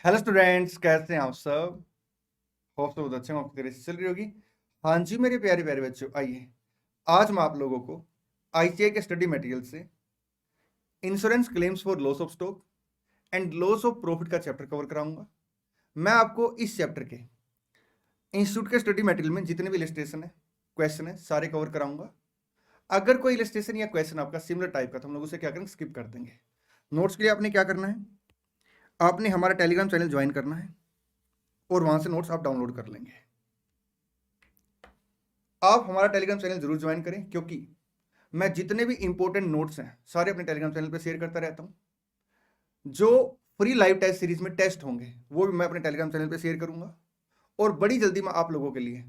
Hello students, कैसे हैं आप सब। होप तो बहुत अच्छे हैं, आपकी तरह से चल रही होगी। हाँ जी मेरे प्यारे प्यारे बच्चों, आइए आज मैं आप लोगों को आईसीआई के स्टडी मटेरियल से insurance claims for loss of stock and loss of profit का चैप्टर कवर कराऊंगा। मैं आपको इस चैप्टर के इंस्टीट्यूट के स्टडी मटेरियल में जितने भी इलस्ट्रेशन है, क्वेश्चन है, सारे कवर कराऊंगा। अगर कोई इलस्ट्रेशन या क्वेश्चन आपका सिमिलर टाइप का तो हम लोग उसे क्या करेंगे, स्किप कर देंगे। नोट्स के लिए आपने क्या करना है, आपने हमारा टेलीग्राम चैनल ज्वाइन करना है और वहां से नोट्स आप डाउनलोड कर लेंगे। आप हमारा टेलीग्राम चैनल जरूर ज्वाइन करें, क्योंकि मैं जितने भी इंपॉर्टेंट नोट्स हैं सारे अपने टेलीग्राम चैनल पे शेयर करता रहता हूं। जो फ्री लाइव टेस्ट सीरीज में टेस्ट होंगे वो भी मैं अपने टेलीग्राम चैनल पे शेयर करूंगा, और बड़ी जल्दी मैं आप लोगों के लिए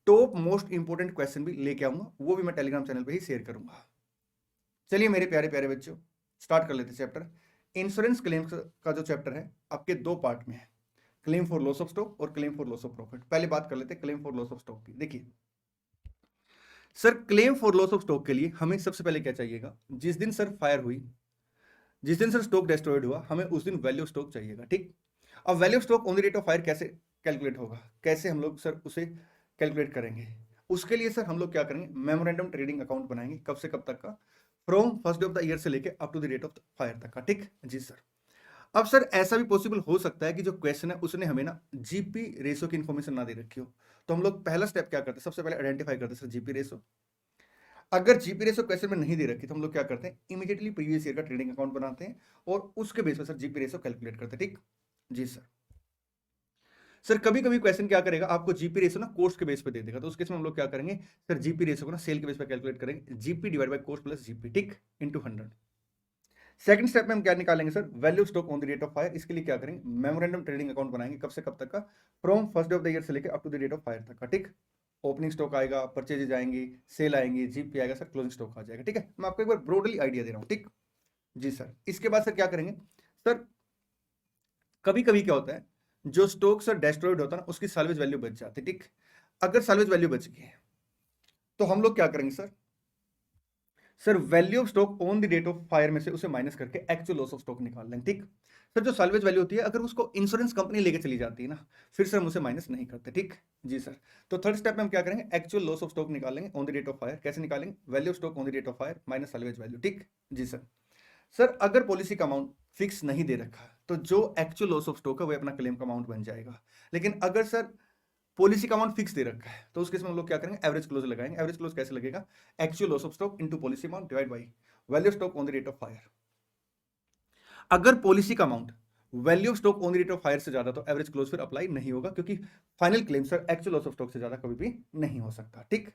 टॉप मोस्ट इंपॉर्टेंट क्वेश्चन भी लेके आऊंगा, वो भी मैं टेलीग्राम चैनल पे ही शेयर करूंगा। चलिए मेरे प्यारे प्यारे बच्चों, स्टार्ट कर लेते हैं चैप्टर। इंश्योरेंस क्लेम का जो चैप्टर है आपके दो पार्ट में है, claim for loss of stock और claim for loss of profit. पहले बात कर लेते हैं claim for loss of stock की। देखिए sir, claim for loss of stock के लिए हमें सबसे पहले क्या चाहिएगा, जिस दिन सर फायर हुई, जिस दिन सर स्टॉक डिस्ट्रॉयड हुआ, हमें उस दिन वैल्यू ऑफ स्टॉक चाहिएगा। ठीक, अब value of stock on the rate of fire कैसे कैलकुलेट होगा, कैसे हम लोग सर उसे कैलकुलेट करेंगे। उसके लिए सर हम लोग क्या करेंगे, मेमोरेंडम ट्रेडिंग अकाउंट बनाएंगे। कब से कब तक का, from first day of the year से लेके up to the rate of fire तक का। ठीक जी सर। अब सर ऐसा भी पॉसिबल हो सकता है कि जो क्वेश्चन है उसने हमें ना जीपी रेशो की इंफॉर्मेशन ना दे रखी हो, तो हम लोग पहला स्टेप क्या करते हैं, सबसे पहले आइडेंटिफाई करते हैं सर जीपी रेशो। अगर जीपी रेशो क्वेश्चन में नहीं दे रखी तो हम लोग क्या करते हैं, इमीडिएटली प्रीवियस ईयर का ट्रेडिंग अकाउंट बनाते हैं और उसके बेस पर सर जीपी रेशो कैलकुलेट करते हैं। ठीक जी सर। सर कभी कभी क्वेश्चन क्या करेगा, आपको जीपी रेशो ना कोस्ट के बेस पे दे देगा, तो उस केस में हम लोग क्या करेंगे, सर जीपी रेशो को ना सेल के बेस पे कैलकुलेट करेंगे, GP divide by cost plus GP, ठीक, इनटू 100। सेकंड स्टेप में हम क्या निकालेंगे sir, value stock on the rate of fire. इसके लिए क्या करेंगे, मेमोरेंडम ट्रेडिंग अकाउंट बनाएंगे। कब से कब तक का, from first day of the year से लेकर up to the rate of fire तक का। ठीक, ओपनिंग स्टॉक आएगा, परचेजेज आएंगी, सेल आएंगी, जीपी आएगा, सर क्लोजिंग स्टॉक आ जाएगा। ठीक है, मैं आपको एक बार ब्रॉडली आइडिया दे रहा हूँ। ठीक जी सर। इसके बाद सर क्या करेंगे, सर कभी कभी क्या होता है, जो स्टॉक सर डिस्ट्रॉयड होता है ना, उसकी सैल्वेज वैल्यू बच जाती है। ठीक, अगर सैल्वेज वैल्यू बच गई है तो हम लोग क्या करेंगे sir, sir value of stock on the date of fire में से उसे माइनस करके एक्चुअल लॉस ऑफ स्टॉक निकाल लेंगे। ठीक, सर जो सैल्वेज वैल्यू होती है अगर उसको इंश्योरेंस कंपनी लेके चली जाती है ना, फिर सर हम उसे माइनस नहीं करते। ठीक जी सर। तो थर्ड स्टेप में हम क्या करेंगे, एक्चुअल लॉस ऑफ स्टॉक निकालेंगे on the date of fire. कैसे निकालेंगे, value of stock on the date of fire minus salvage value. ठीक जी सर। सर अगर पॉलिसी का अमाउंट फिक्स नहीं दे रखा तो जो एक्चुअल लॉस ऑफ स्टॉक है वो अपना क्लेम का अमाउंट बन जाएगा। लेकिन अगर सर पॉलिसी का अमाउंट फिक्स दे रखा है तो उस केस में हम लोग क्या करेंगे, एवरेज क्लोज लगाएंगे। एवरेज क्लोज कैसे लगेगा, actual loss of stock into policy amount divide by value of stock on the rate of fire. अगर पॉलिसी का amount value of stock on the rate of fire से ज्यादा तो average close फिर apply नहीं होगा, क्योंकि final claim sir actual loss of stock से ज्यादा कभी भी नहीं हो सकता। ठीक,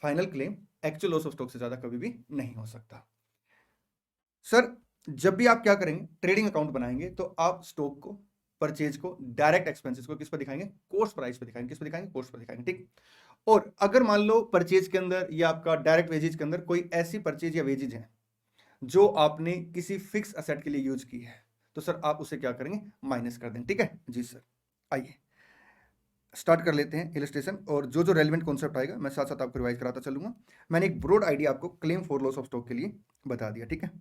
final claim actual loss of stock से ज्यादा कभी भी नहीं हो सकता। सर जब भी आप क्या करेंगे, ट्रेडिंग अकाउंट बनाएंगे, तो आप स्टॉक को, परचेज को, डायरेक्ट एक्सपेंसेस को किस पर दिखाएंगे, कोस्ट प्राइस पर दिखाएंगे। किस पर दिखाएंगे, कोस्ट पर दिखाएंगे। ठीक, और अगर मान लो परचेज के अंदर या आपका डायरेक्ट वेजेज के अंदर कोई ऐसी परचेज या वेजेज है जो आपने किसी फिक्स असेट के लिए यूज की है, तो सर आप उसे क्या करेंगे, माइनस कर देंगे। ठीक है जी सर। आइए स्टार्ट कर लेते हैं इलस्ट्रेशन, और जो जो रेलिवेंट कॉन्सेप्ट आएगा मैं साथ साथ आपको रिवाइज कराता चलूंगा। मैंने एक ब्रॉड आइडिया आपको claim for loss of stock के लिए बता दिया। ठीक है,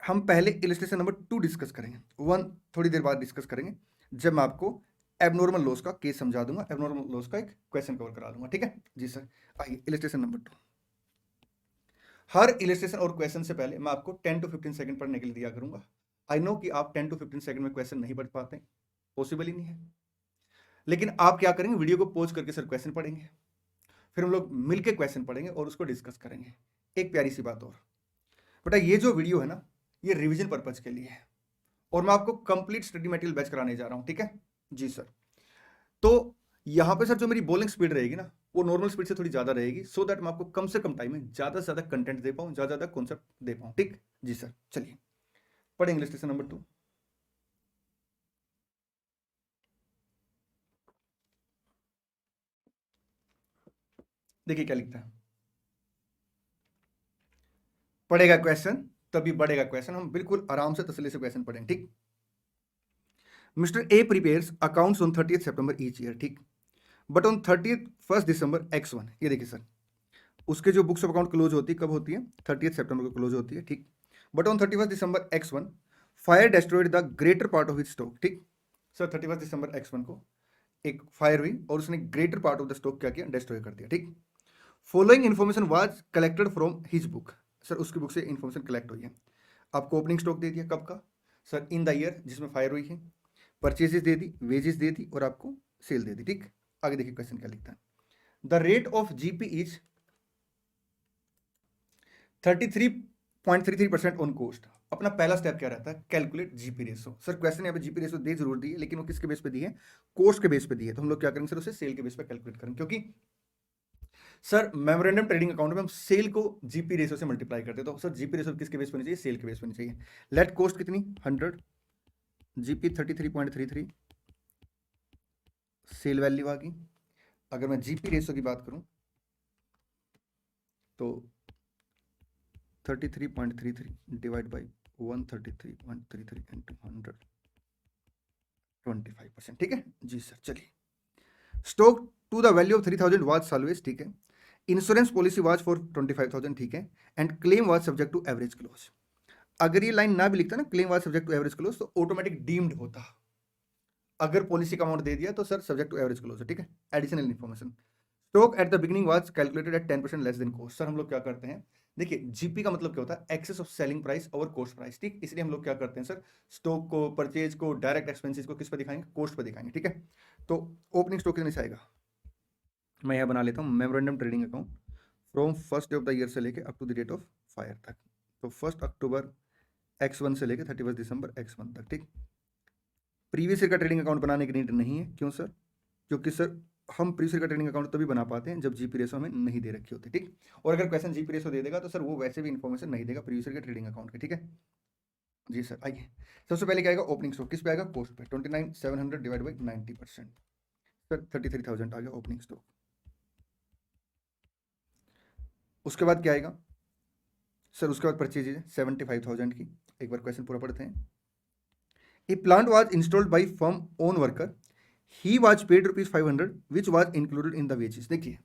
हम पहले इलस्ट्रेशन नंबर 2 डिस्कस करेंगे, 1 थोड़ी देर बाद डिस्कस करेंगे, जब मैं आपको एबनॉर्मल लॉस का केस समझा दूंगा, एबनॉर्मल लॉस का एक क्वेश्चन कवर करा दूंगा। ठीक है जी सर। आइए इलस्ट्रेशन नंबर 2। हर इलस्ट्रेशन और क्वेश्चन से पहले मैं आपको 10 to 15 सेकंड पढ़ने के लिए दिया करूंगा। आई नो कि आप 10 to 15 सेकंड में क्वेश्चन नहीं पढ़ पाते, पॉसिबल ही नहीं है, लेकिन आप क्या करेंगे, वीडियो को पॉज करके सर क्वेश्चन पढ़ेंगे, फिर हम लोग मिलकर क्वेश्चन पढ़ेंगे और उसको डिस्कस करेंगे। एक प्यारी सी बात और, बेटा ये जो वीडियो है ना, ये रिवीजन पर्पज के लिए है, और मैं आपको कंप्लीट स्टडी मटेरियल बैच कराने जा रहा हूं। ठीक है जी सर। तो यहां पे सर जो मेरी बोलिंग स्पीड रहेगी ना, वो नॉर्मल स्पीड से थोड़ी ज्यादा रहेगी, सो दैट मैं आपको कम से कम टाइम में ज्यादा से ज्यादा कंटेंट दे पाऊं, ज्यादा ज्यादा कॉन्सेप्ट दे पाऊं। ठीक जी सर। चलिए पढ़ेंगे इलस्ट्रेशन नंबर 2। देखिए क्या लिखता है, पढ़ेगा क्वेश्चन तभी बढ़ेगा क्वेश्चन, हम बिल्कुल आराम से तसल्ली से क्वेश्चन पढ़ेंगे। ठीक, Mister A prepares accounts on 30th सितंबर ईच ईयर। ठीक, बट ऑन 1st दिसंबर X1, ये देखिए सर, उसके जो बुक्स ऑफ अकाउंट क्लोज होती है कब होती है, 30th सितंबर को क्लोज होती है। ठीक, but on 31st December X1 fire destroyed the greater part of it stock, ठीक सर 31 दिसंबर X1 को एक फायर हुई और उसने greater part of the stock क्या किया, डिस्ट्रॉय कर दिया, ठीक। Following information was collected from his book, sir उसकी बुक से इन्फॉर्मेशन कलेक्ट हुई है। आपको ओपनिंग स्टॉक दे दिया कब का, सर इन द ईयर जिसमें फायर हुई है, परचेजेस दे दी, वेजेस दे दी और आपको सेल दे दी, ठीक। आगे देखिए क्वेश्चन क्या लिखता है, the rate of GP is 33.33% on cost. अपना पहला स्टेप क्या रहता है, calculate GP ratio. Sir question यहाँ पे जीपी रेशो दे जरूर दी है, लेकिन वो किसके बेस पे दी है, कोस्ट के बेस पे दी है। तो हम लोग क्या करेंगे सर, उसे सेल के बेस पे कैलकुलेट करेंगे, क्योंकि सर मेमोरेंडम ट्रेडिंग अकाउंट में हम सेल को जीपी रेशो से मल्टीप्लाई करते हैं। तो सर जीपी रेशो किसके बेस पे होनी चाहिए, सेल के बेस पे होनी चाहिए। लेट कॉस्ट कितनी 100, जीपी 33.33, सेल वैल्यू आ गई। अगर मैं जीपी रेशो की बात करूं तो 33.33 डिवाइड बाई 133.33 इंटू 100, 25%, ठीक है जी सर। चलिए, stock to the value of 3000 was salvage, ठीक है। इंश्योरेंस पॉलिसी वाज फॉर 25,000, ठीक है। And claim was subject to average clause. अगर ये लाइन ना भी लिखता ना, claim was subject to average clause, तो ऑटोमेटिक डीम्ड होता। अगर पॉलिसी का अमाउंट दे दिया तो sir subject to average clause है, ठीक है। Additional information, stock at the beginning was calculated at 10% less than cost. Sir हम लोग क्या करते हैं, देखिए जीपी का मतलब क्या होता है, excess of selling price over cost price, ठीक। इसलिए हम लोग क्या करते हैं सर, स्टॉक को, परचेज को, डायरेक्ट एक्सपेंसेस को किस पर दिखाएंगे, कॉस्ट पर दिखाएंगे, ठीक है। तो ओपनिंग स्टॉक कितने से आएगा, मैं यहाँ बना लेता हूँ memorandum trading account from first day of the year से लेके up to the date of fire तक। तो 1 अक्टूबर X1 से लेके 31 दिसंबर X1 तक, ठीक। प्रीवियस ईयर का ट्रेडिंग अकाउंट बनाने की नीड नहीं है, क्यों सर, क्योंकि सर हम प्रीवियस ईयर का ट्रेडिंग अकाउंट तभी बना पाते हैं जब जीपी रेशो हमें नहीं दे रखी होती, ठीक। और अगर क्वेश्चन जीपी रेशो दे देगा तो सर वो वैसे भी इन्फॉर्मेशन नहीं देगा प्रीवियस ईयर के ट्रेडिंग अकाउंट के, ठीक है जी सर। आइए, सबसे पहले क्या आएगा, ओपनिंग स्टॉक किस पे आएगा, कॉस्ट पे, 29,700 डिवाइड बाई 90%, सर 33,000 आ गया ओपनिंग स्टॉक। उसके बाद क्या आएगा सर, उसके बाद परचेज है 75,000 की। एक बार क्वेश्चन पूरा पढ़ते हैं। A plant was installed by firm own worker, he was paid ₹500 which was included in the wages. देखिए,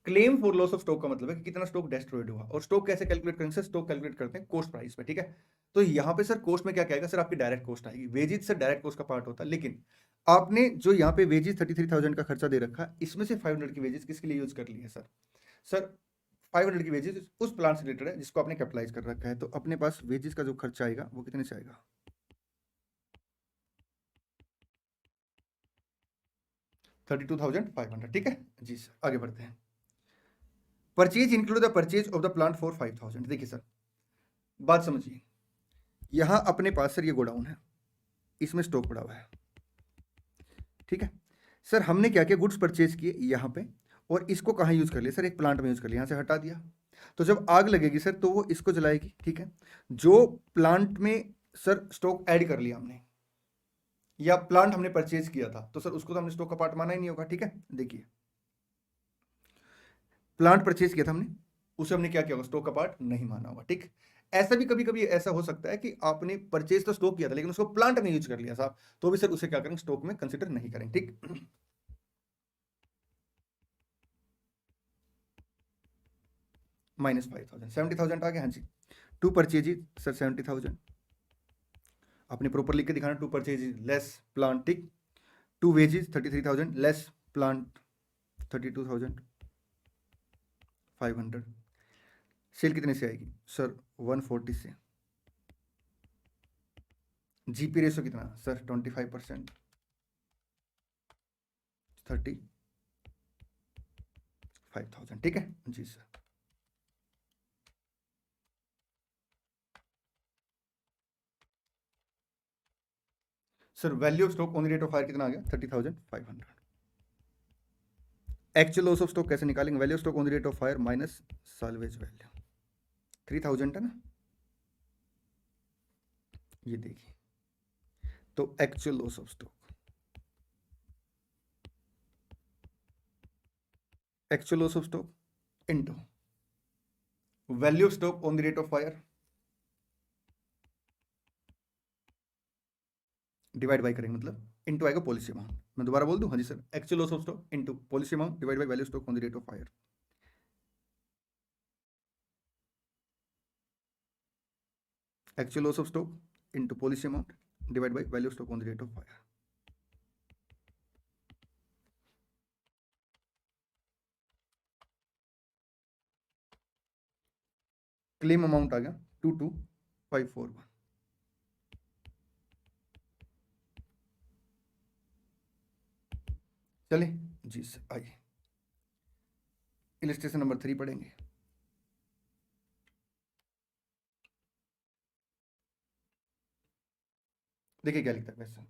claim for loss of stock का मतलब है कि कितना स्टॉक डिस्ट्रॉयड हुआ। और स्टॉक कैसे कैलकुलेट करेंगे सर, स्टॉक कैलकुलेट करते हैं कॉस्ट प्राइस पे, ठीक है। तो यहाँ पे सर कॉस्ट में क्या आएगा सर, आपकी डायरेक्ट कॉस्ट आएगी। वेजेस सर डायरेक्ट कॉस्ट का पार्ट होता है, लेकिन आपने जो यहाँ पे वेजेस 33,000 का खर्चा दे रखा, इसमें से 500 की वेजेस किसके लिए यूज कर ली है सर, सर 500 की वेजेस उस प्लान से रिलेटेड है जिसको आपने कैपिटलाइज कर रखा है। तो अपने पास वेजेस का जो खर्चा आएगा वो कितने से आएगा, 32,500, ठीक है जी सर। आगे बढ़ते हैं। Purchase include the purchase of the plant for 5,000। देखिए सर, बात समझिए, यहां अपने पास सर ये गोडाउन है, इसमें स्टॉक पड़ा हुआ है, ठीक है। सर हमने क्या किया, गुड्स परचेज किए यहाँ पे, और इसको कहाँ यूज कर लिया सर, एक प्लांट में यूज कर लिया, यहाँ से हटा दिया। तो जब आग लगेगी सर तो वो इसको जलाएगी, ठीक है। जो प्लांट में सर स्टॉक ऐड कर लिया हमने, या प्लांट हमने परचेज किया था, तो सर उसको तो हमने स्टॉक का पार्ट माना ही नहीं होगा, ठीक है। देखिए, प्लांट परचेज किया था हमने, उसे हमने क्या किया होगा, स्टॉक का पार्ट नहीं माना होगा, ठीक। ऐसा भी कभी कभी ऐसा हो सकता है कि आपने परचेज तो स्टॉक किया था लेकिन उसको प्लांट में यूज कर लिया साहब, तो भी सर उसे क्या करेंगे, स्टॉक में कंसिडर नहीं करेंगे, ठीक। -5,000, 70,000 आ गया, हाँ जी। टू परचेज सर 70,000, आपने प्रॉपर लिख के दिखाना, टू परचेज लेस प्लांट, ठीक। To wages 33,000 less plant 32,500। Sale कितने से आएगी सर, 140 से। जीपी रेशो कितना सर, 25%, 35,000, ठीक है जी sir. Sir value of stock on rate of fire कितना आ गया, 30,500। एक्चुअल लॉस ऑफ स्टॉक कैसे निकालेंगे, value of stock on rate of fire minus salvage value, 3,000 है ना, ये देखिए। तो actual loss of stock, actual loss of stock into value of stock on the rate of fire divide by करेंगे, मतलब into आएगा पॉलिसी अमाउंट। मैं दोबारा बोल दूं, हाँ जी sir, actual loss of stock into policy amount divide by value of stock on the rate of fire. Actual loss of stock into policy amount divided by value of stock on the date of fire. Claim amount आ गया 22541। चले जी sir, आइए illustration number 3 पढ़ेंगे। देखिए क्या लिखता है question.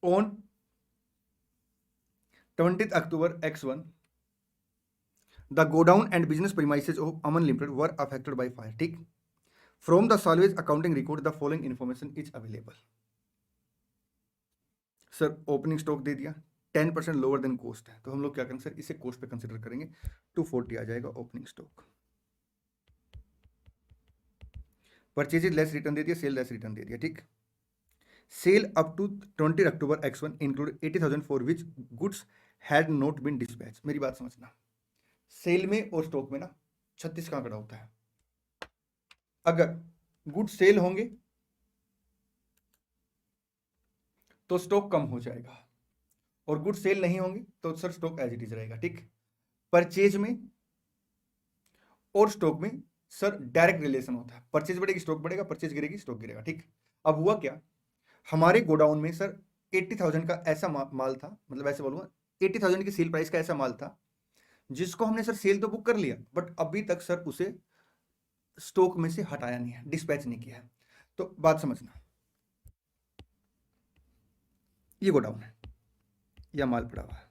On 20 October X1 the godown and business premises of Aman limited were affected by fire. ठीक, from the salvage accounting record the following information is available. Sir opening stock दे दिया, 10% lower than cost है, तो हम लोग क्या करेंगे sir, इसे कॉस्ट पे कंसिडर करेंगे, 240 आ जाएगा opening stock. Purchases less return दे दिया, सेल लेस रिटर्न दे दिया। ठीक, sale up to 20 October X1 include 80,000 for which goods had not been dispatch. मेरी बात समझना, सेल में और स्टॉक में ना 36 का आंकड़ा होता है। अगर गुड सेल होंगे तो स्टॉक कम हो जाएगा, और गुड सेल नहीं होंगे तो sir stock as it is रहेगा। ठीक, परचेज में और स्टॉक में सर डायरेक्ट रिलेशन होता है, परचेज बढ़ेगी स्टॉक बढ़ेगा, परचेज गिरेगी स्टॉक गिरेगा। ठीक, अब हुआ क्या, हमारे गोडाउन में सर 80,000 का ऐसा माल था, मतलब ऐसे बोलूंगा 80,000 की सेल प्राइस का ऐसा माल था जिसको हमने सर सेल तो बुक कर लिया, बट अभी तक सर उसे स्टॉक में से हटाया नहीं है, डिस्पैच नहीं किया है। तो बात समझना, ये गोडाउन है, यह माल पड़ा हुआ है,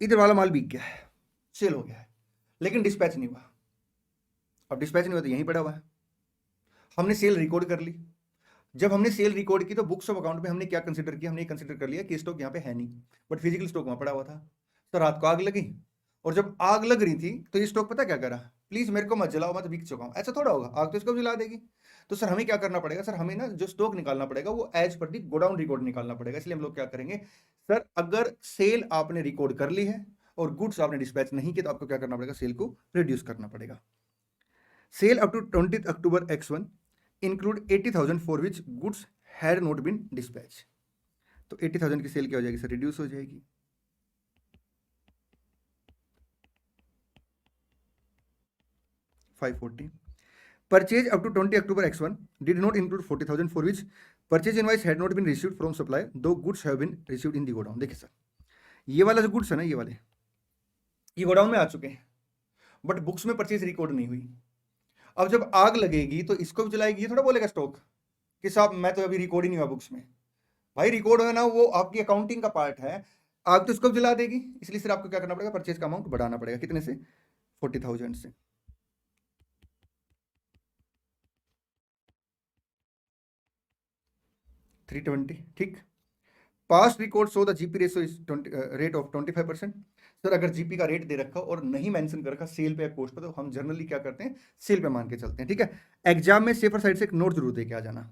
इधर वाला माल बिक गया है, सेल हो गया है, लेकिन डिस्पैच नहीं हुआ। अब डिस्पैच नहीं हुआ तो यहीं पड़ा हुआ है, हमने सेल रिकॉर्ड कर ली। जब हमने सेल रिकॉर्ड की तो बुक्स ऑफ अकाउंट में हमने क्या कंसिडर किया, हमने कंसिडर कर लिया कि स्टॉक यहाँ पे है नहीं, बट फिजिकल स्टॉक वहां पड़ा हुआ था। तो रात को आग लगी, और जब आग लग रही थी तो ये स्टॉक पता क्या करा, प्लीज मेरे को मत जलाओ, मैं तो बिक चुका हूं, ऐसा थोड़ा होगा, आग तो इसको भी जला देगी। तो सर हमें क्या करना पड़ेगा, सर हमें ना जो स्टॉक निकालना पड़ेगा वो एज पर दी गोडाउन रिकॉर्ड निकालना पड़ेगा। इसलिए हम लोग क्या करेंगे सर, अगर सेल आपने रिकॉर्ड कर ली है और गुड्स आपने डिस्पैच नहीं किया तो आपको क्या करना पड़ेगा, सेल को रिड्यूस करना पड़ेगा। Sale up to 20 October X1 include 80,000 for which goods had not been dispatch. तो 80,000 की सेल क्या हो जाएगी सर, रिड्यूस हो जाएगी। Purchase up to 20 October X1 did not include 40,000 for which purchase invoice had not been received from supplier, though goods have been received in the godown। देखिए sir, ये वाला जो गुड्स है ना, ये वाले ये गोडाउन में आ चुके हैं, बट बुक्स में परचेज रिकॉर्ड नहीं हुई। अब जब आग लगेगी तो इसको भी जलाएगी, ये थोड़ा बोलेगा स्टॉक कि साहब मैं तो अभी रिकॉर्ड ही नहीं हुआ बुक्स में। भाई रिकॉर्ड है ना, वो आपकी अकाउंटिंग का पार्ट है, आग तो इसको भी जला देगी। इसलिए सर आपको क्या करना पड़ेगा, परचेज का अमाउंट बढ़ाना पड़ेगा, कितने से, 40,000 से। 320। ठीक, past record show the GP ratio is rate of 25%। Sir अगर जीपी का रेट दे रखा और नहीं मेंशन कर रखा सेल पे या कोस्ट पे, तो हम जनरली क्या करते हैं, सेल पे मान के चलते हैं। ठीक है, एग्जाम में सेफर साइड से एक नोट जरूर दे के आ जाना।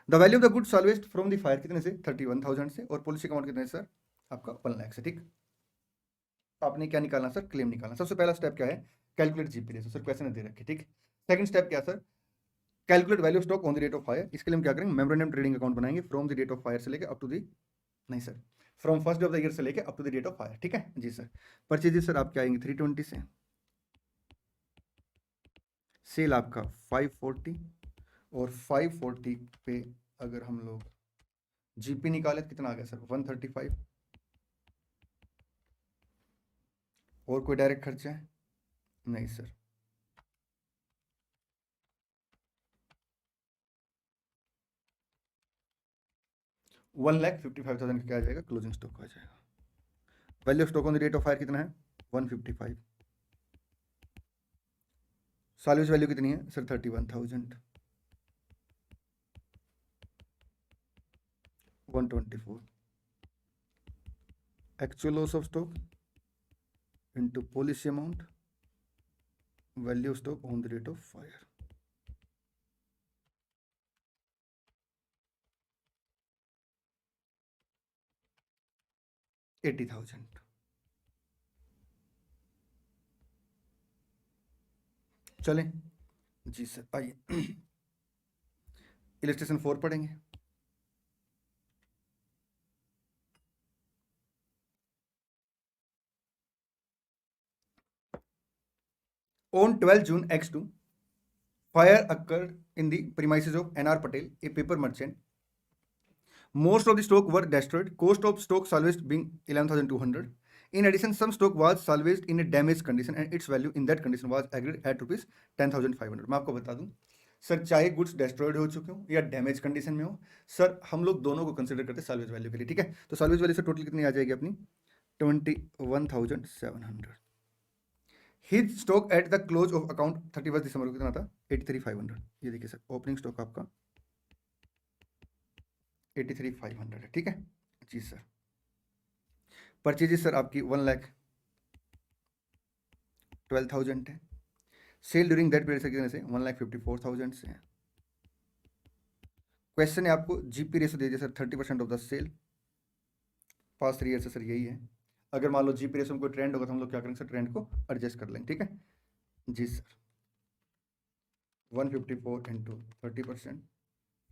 The value of the good salvaged from the fire कितने से, 31,000 से, और पॉलिसी अमाउंट कितने सर, आपका 1 लाख से। ठीक, आपने क्या निकालना सर, क्लेम निकालना। सबसे पहला स्टेप क्या है, calculate GP ratio, sir question दे रखे। ठीक, सेकंड स्टेप क्या sir, calculate value of stock on the date of fire. इसके लिए हम क्या करेंगे, मेमोरेंडम ट्रेडिंग अकाउंट बनाएंगे from the date of fire से लेकर अप टू द, नहीं sir, from first day of the year से लेके up to the date of fire. ठीक है जी सर। परचेजेस सर आपके आएंगे 320 से, सेल आपका 540, और 540 पे अगर हम लोग जीपी निकाले तो कितना आ गया सर, 135। और कोई डायरेक्ट खर्चा है, नहीं सर। $1,55,000 का क्या आ जाएगा, क्लोजिंग स्टॉक आ जाएगा। Value of stock on the date of fire कितना है, 155। सॉल्यूज वैल्यू कितनी है sir, 31,000। 124 actual loss of stock into policy amount, value of stock on the date of fire। $80,000। चलें जी सर, आइए इलस्ट्रेशन 4 पढ़ेंगे। On 12 June X2, fire occurred in the premises of N.R. Patel, a paper merchant. Most of the stock were destroyed. Cost of stock salvaged being 11,200. In addition, some stock was salvaged in a damaged condition and its value in that condition was agreed at rupees 10,500. मैं आपको बता दूं sir, चाहे goods destroyed हो चुके हो या damage condition में हो, सर हम लोग दोनों को कंसिडर करते हैं साल्वेज वैल्यू के लिए, ठीक है। तो साल्वेज वैल्यू से टोटल कितनी आ जाएगी अपनी 21,700। His stock at the close of account 31 दिसंबर को कितना था 83,500। ये देखिए सर, ओपनिंग स्टॉक आपका 83,500 है, ठीक है जी सर। परचेजेस सर आपकी 1,12,000 है। सेल ड्यूरिंग दैट पीरियड से कितने से 1,54,000 से है। क्वेश्चन है आपको जीपी रेशो दे दिया sir 30% of the sale. Past 3 year से सर यही है। अगर मान लो जीपी रेशो में कोई ट्रेंड होगा तो हम लोग क्या करेंगे सर, ट्रेंड को एडजस्ट कर लेंगे, ठीक है जी सर। 154 इंटू 30%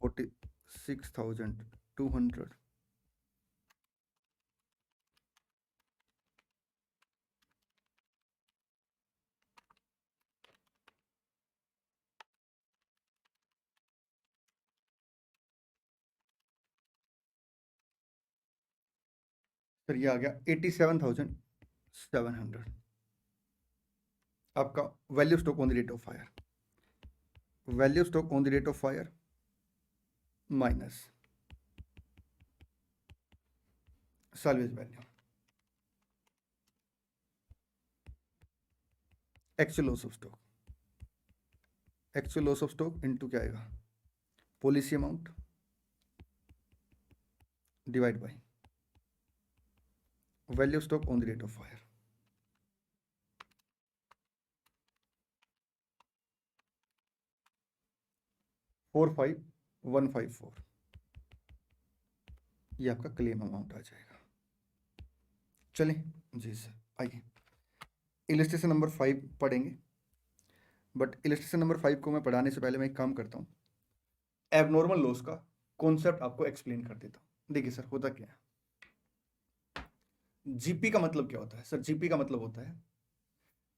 46,200। सर ये आ गया 87,700 आपका value stock on the rate of fire. Value stock on the rate of fire minus salvage value, actual loss of stock. Actual loss of stock into क्या आएगा, policy amount divide by value stock on the rate of fire. Four 5,154 ये आपका claim amount आ जाएगा। चलें जी sir, आइए illustration number 5 पढ़ेंगे। But illustration number 5 को मैं पढ़ाने से पहले मैं एक काम करता हूँ, एबनॉर्मल लॉस का कॉन्सेप्ट आपको एक्सप्लेन कर देता हूँ। देखिए सर, होता क्या है, जीपी का मतलब क्या होता है सर, जीपी का मतलब होता है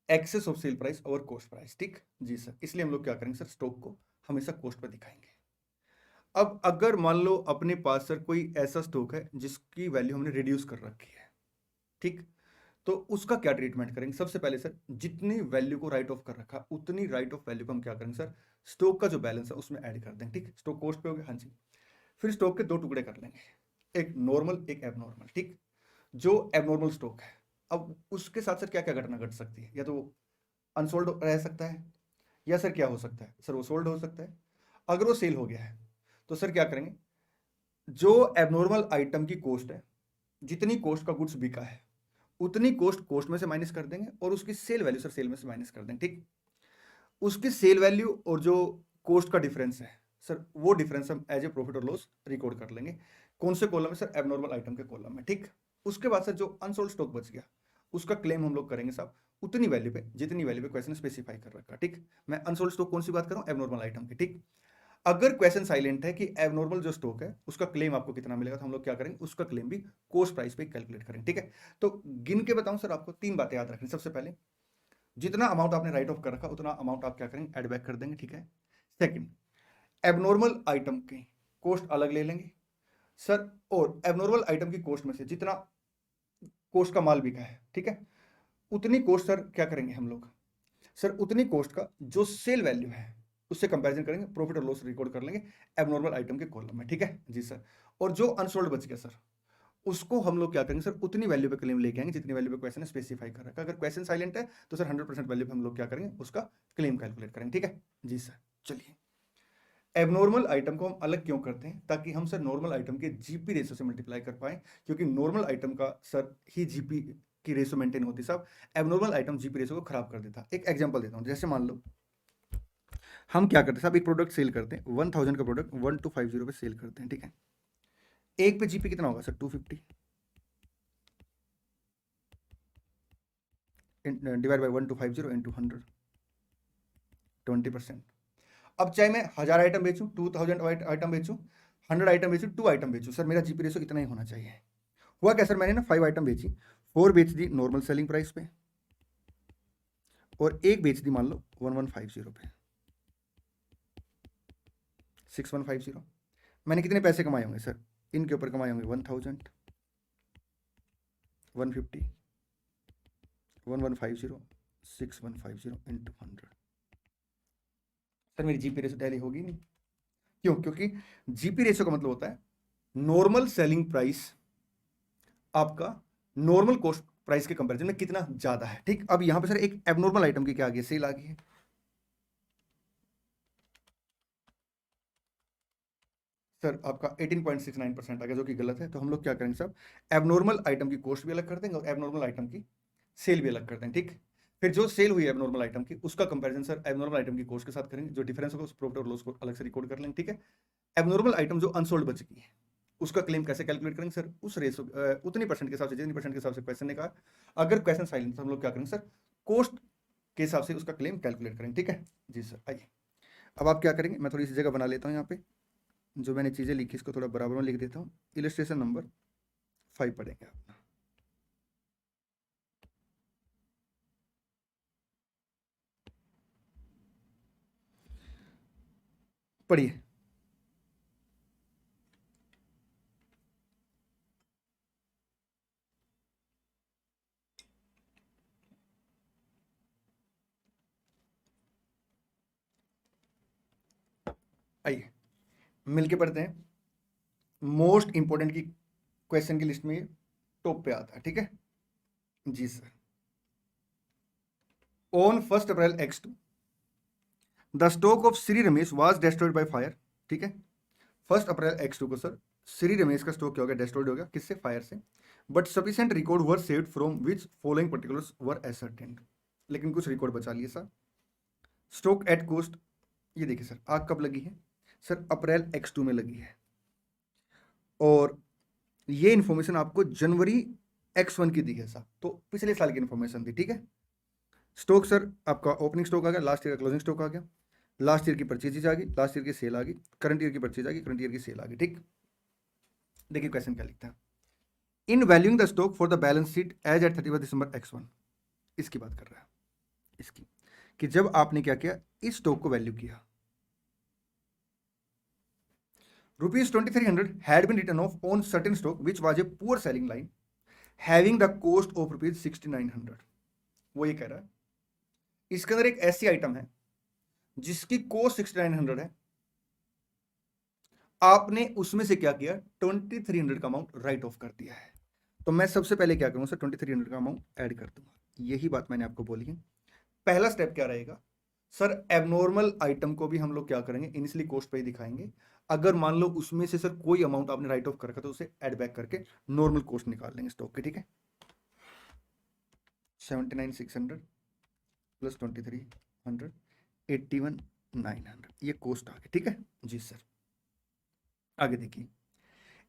एक्सेस ऑफ सेल प्राइस और कॉस्ट प्राइस, ठीक जी सर। इसलिए हम लोग क्या करेंगे सर, स्टॉक को हमेशा कॉस्ट पर दिखाएंगे। अब अगर मान लो अपने पास सर कोई ऐसा स्टॉक है जिसकी वैल्यू हमने रिड्यूस कर रखी है, ठीक, तो उसका क्या ट्रीटमेंट करेंगे। सबसे पहले सर जितनी वैल्यू को राइट ऑफ कर रखा उतनी राइट ऑफ वैल्यू को हम क्या करेंगे सर, स्टॉक का जो बैलेंस है उसमें ऐड कर देंगे, ठीक। स्टॉक कॉस्ट पे हो गया, हाँ जी। फिर स्टॉक के दो टुकड़े कर लेंगे, एक नॉर्मल एक एबनॉर्मल, ठीक। जो एबनॉर्मल स्टॉक है, अब उसके साथ सर क्या क्या घटना घट सकती है, या तो अनसोल्ड रह सकता है, या सर क्या हो सकता है सर, वो सोल्ड हो सकता है। अगर वो सेल हो गया है तो सर क्या करेंगे, जो एबनॉर्मल आइटम की कॉस्ट है, जितनी कॉस्ट का गुड्स बिका है उतनी कॉस्ट में से माइनस कर देंगे और उसकी सेल वैल्यू सर सेल में से माइनस कर देंगे, ठीक। उसकी सेल वैल्यू और जो कॉस्ट का डिफरेंस है सर, वो डिफरेंस हम एज ए प्रॉफिट और लॉस रिकॉर्ड कर लेंगे। कौन से कॉलम में सर, एबनॉर्मल आइटम के कॉलम में, ठीक। उसके बाद सर जो अनसोल्ड स्टॉक बच गया उसका क्लेम हम लोग करेंगे साहब उतनी वैल्यू पे जितनी वैल्यू पे क्वेश्चन स्पेसिफाई कर रखा, ठीक। मैं अनसोल्ड स्टॉक कौन सी बात कर रहा हूँ, एबनॉर्मल आइटम की, ठीक। अगर क्वेश्चन साइलेंट है कि एबनॉर्मल जो स्टॉक है उसका क्लेम आपको कितना मिलेगा, तो हम लोग क्या करेंगे, उसका क्लेम भी कॉस्ट प्राइस पे कैलकुलेट करेंगे, ठीक है। तो गिन के बताऊं सर, आपको 3 बातें याद रखनी। सबसे पहले जितना अमाउंट आपने राइट ऑफ कर रखा उतना अमाउंट आप क्या करेंगे, एड बैक कर देंगे, ठीक है। सेकंड, एबनॉर्मल आइटम की कॉस्ट अलग ले लेंगे सर, और एबनॉर्मल आइटम की कॉस्ट में से जितना कॉस्ट का माल बिका है, ठीक है, उतनी कॉस्ट सर क्या करेंगे हम लोग, सर उतनी कॉस्ट का जो सेल वैल्यू है उससे कंपैरिजन करेंगे, प्रॉफिट और लॉस रिकॉर्ड कर लेंगे एबनॉर्मल आइटम के कॉलम में, ठीक है जी सर। और जो अनसोल्ड बच गया सर, उसको हम लोग क्या करेंगे सर, उतनी वैल्यू पे क्लेम लेके आएंगे जितनी वैल्यू पे क्वेश्चन स्पेसिफाई कर रखा है। अगर क्वेश्चन साइलेंट है तो सर 100% वैल्यू पे हम लोग क्या करेंगे, उसका क्लेम कैलकुलेट करेंगे, ठीक है जी सर। चलिए, एबनॉर्मल आइटम को हम अलग क्यों करते हैं, ताकि हम सर नॉर्मल आइटम के जीपी रेशो से मल्टीप्लाई कर पाए, क्योंकि नॉर्मल आइटम का सर ही जीपी की रेशो मेंटेन होती साहब, एबनॉर्मल आइटम जीपी रेशो को खराब कर देता। एक एग्जांपल देता हूं, जैसे मान लो हम क्या करते हैं साहब, एक प्रोडक्ट सेल करते हैं 1000 का प्रोडक्ट 1250 पे सेल करते हैं, ठीक है। एक पे जीपी कितना होगा सर, 250 डिवाइड बाय 1250 इंटू 100, 20%। अब चाहे मैं 1000 आइटम बेचूं, 2000 आइटम बेचूं, 100 आइटम बेचूं, 2 आइटम बेचूं, सर मेरा जीपी रेशो इतना ही होना चाहिए। हुआ क्या सर, मैंने ना 5 आइटम बेची, 4 बेच दी नॉर्मल सेलिंग प्राइस पे और एक बेच दी मान लो 1150 पे, 6150। मैंने कितने पैसे कमाए होंगे सर, इनके ऊपर कमाए होंगे 1000, 150, 1150, 6150 इंटू 100। सर मेरी जीपी रेशो टैली होगी नहीं, क्यों? क्योंकि जीपी रेशो का मतलब होता है नॉर्मल सेलिंग प्राइस आपका नॉर्मल कॉस्ट प्राइस के कंपैरिजन में कितना ज्यादा है, ठीक। अब यहां पे सर एक एबनॉर्मल आइटम की क्या आ गई, सेल आ गई है। सर आपका 18.69% आ गया, जो कि गलत है। तो हम लोग क्या करेंगे साहब, एबनॉर्मल आइटम की कॉस्ट भी अलग कर देंगे और एबनॉर्मल आइटम की सेल भी अलग कर देंगे, ठीक। फिर जो सेल हुई है एबनॉर्मल आइटम की, उसका कंपैरिजन सर एबनॉर्मल आइटम की कॉस्ट के साथ करेंगे, जो डिफरेंस होगा उस प्रॉफिट और लॉस को अलग से रिकॉर्ड कर लेंगे, ठीक है। एबनॉर्मल आइटम जो अनसोल्ड बच गई है, उसका क्लेम कैसे कैलकुलेट करेंगे सर, उस रेशो उतनी परसेंट के हिसाब से, जितनी परसेंट के हिसाब से क्वेश्चन ने कहा। अगर क्वेश्चन साइलेंट हम लोग क्या करेंगे सर, कॉस्ट के हिसाब से उसका क्लेम कैलकुलेट करेंगे, ठीक है जी सर। आइए अब आप क्या करेंगे, मैं थोड़ी सी जगह बना लेता हूँ यहाँ पे, जो मैंने चीज़ें लिखी इसको थोड़ा बराबर में लिख देता हूँ। इलस्ट्रेशन नंबर 5 पढ़ेंगे आप, पढ़िए। आइए मिलके पढ़ते हैं। मोस्ट इंपोर्टेंट की क्वेश्चन की लिस्ट में ये टॉप पे आता है, ठीक है जी sir. On 1 April X2 the stock of Shri Ramesh was destroyed by fire, ठीक है। 1 अप्रैल X2 को सर श्री रमेश का स्टॉक क्या हो गया, डिस्ट्रॉयड हो गया, किससे, फायर से। But sufficient record were saved from which following particulars were ascertained, लेकिन कुछ रिकॉर्ड बचा लिए सर। स्टॉक एट कॉस्ट, ये देखिए सर आग कब लगी है सर, अप्रैल X2 में लगी है, और ये इंफॉर्मेशन आपको जनवरी X1 की दी है सर, तो पिछले साल की इंफॉर्मेशन थी, ठीक है। स्टॉक सर आपका ओपनिंग स्टॉक आ गया, लास्ट ईयर का क्लोजिंग स्टॉक आ गया, लास्ट ईयर की परचेजेज आ गई, लास्ट ईयर की सेल आ गई, करंट ईयर की परचेज आ गई, करंट ईयर की सेल आ गई, ठीक। देखिए क्वेश्चन क्या लिखता है, in valuing the stock for the balance sheet as at 31 दिसंबर X1, इसकी बात कर रहा है, इसकी, कि जब आपने क्या किया, इस स्टॉक को वैल्यू किया, ₹2300 had been written off on certain stock which was a poor selling line having the cost of ₹6900। वो ये कह रहा है इसके अंदर एक ऐसी आइटम है जिसकी कॉस्ट 6900 है, आपने उसमें से क्या किया, 2300 का अमाउंट राइट ऑफ कर दिया है। तो मैं सबसे पहले क्या करूंगा सर, 2300 का अमाउंट ऐड कर दूंगा, यही बात मैंने आपको बोली है। पहला स्टेप क्या रहेगा सर, एबनॉर्मल आइटम को भी हम लोग क्या करेंगे, इनिशियली कॉस्ट पे ही दिखाएंगे। अगर मान लो उसमें से सर कोई अमाउंट आपने राइट ऑफ कर रखा तो उसे ऐड बैक करके नॉर्मल कॉस्ट निकाल लेंगे स्टॉक के, ठीक है। 79,600 प्लस 2300 81,900, ये कॉस्ट आ गई, ठीक है जी सर। आगे देखिए,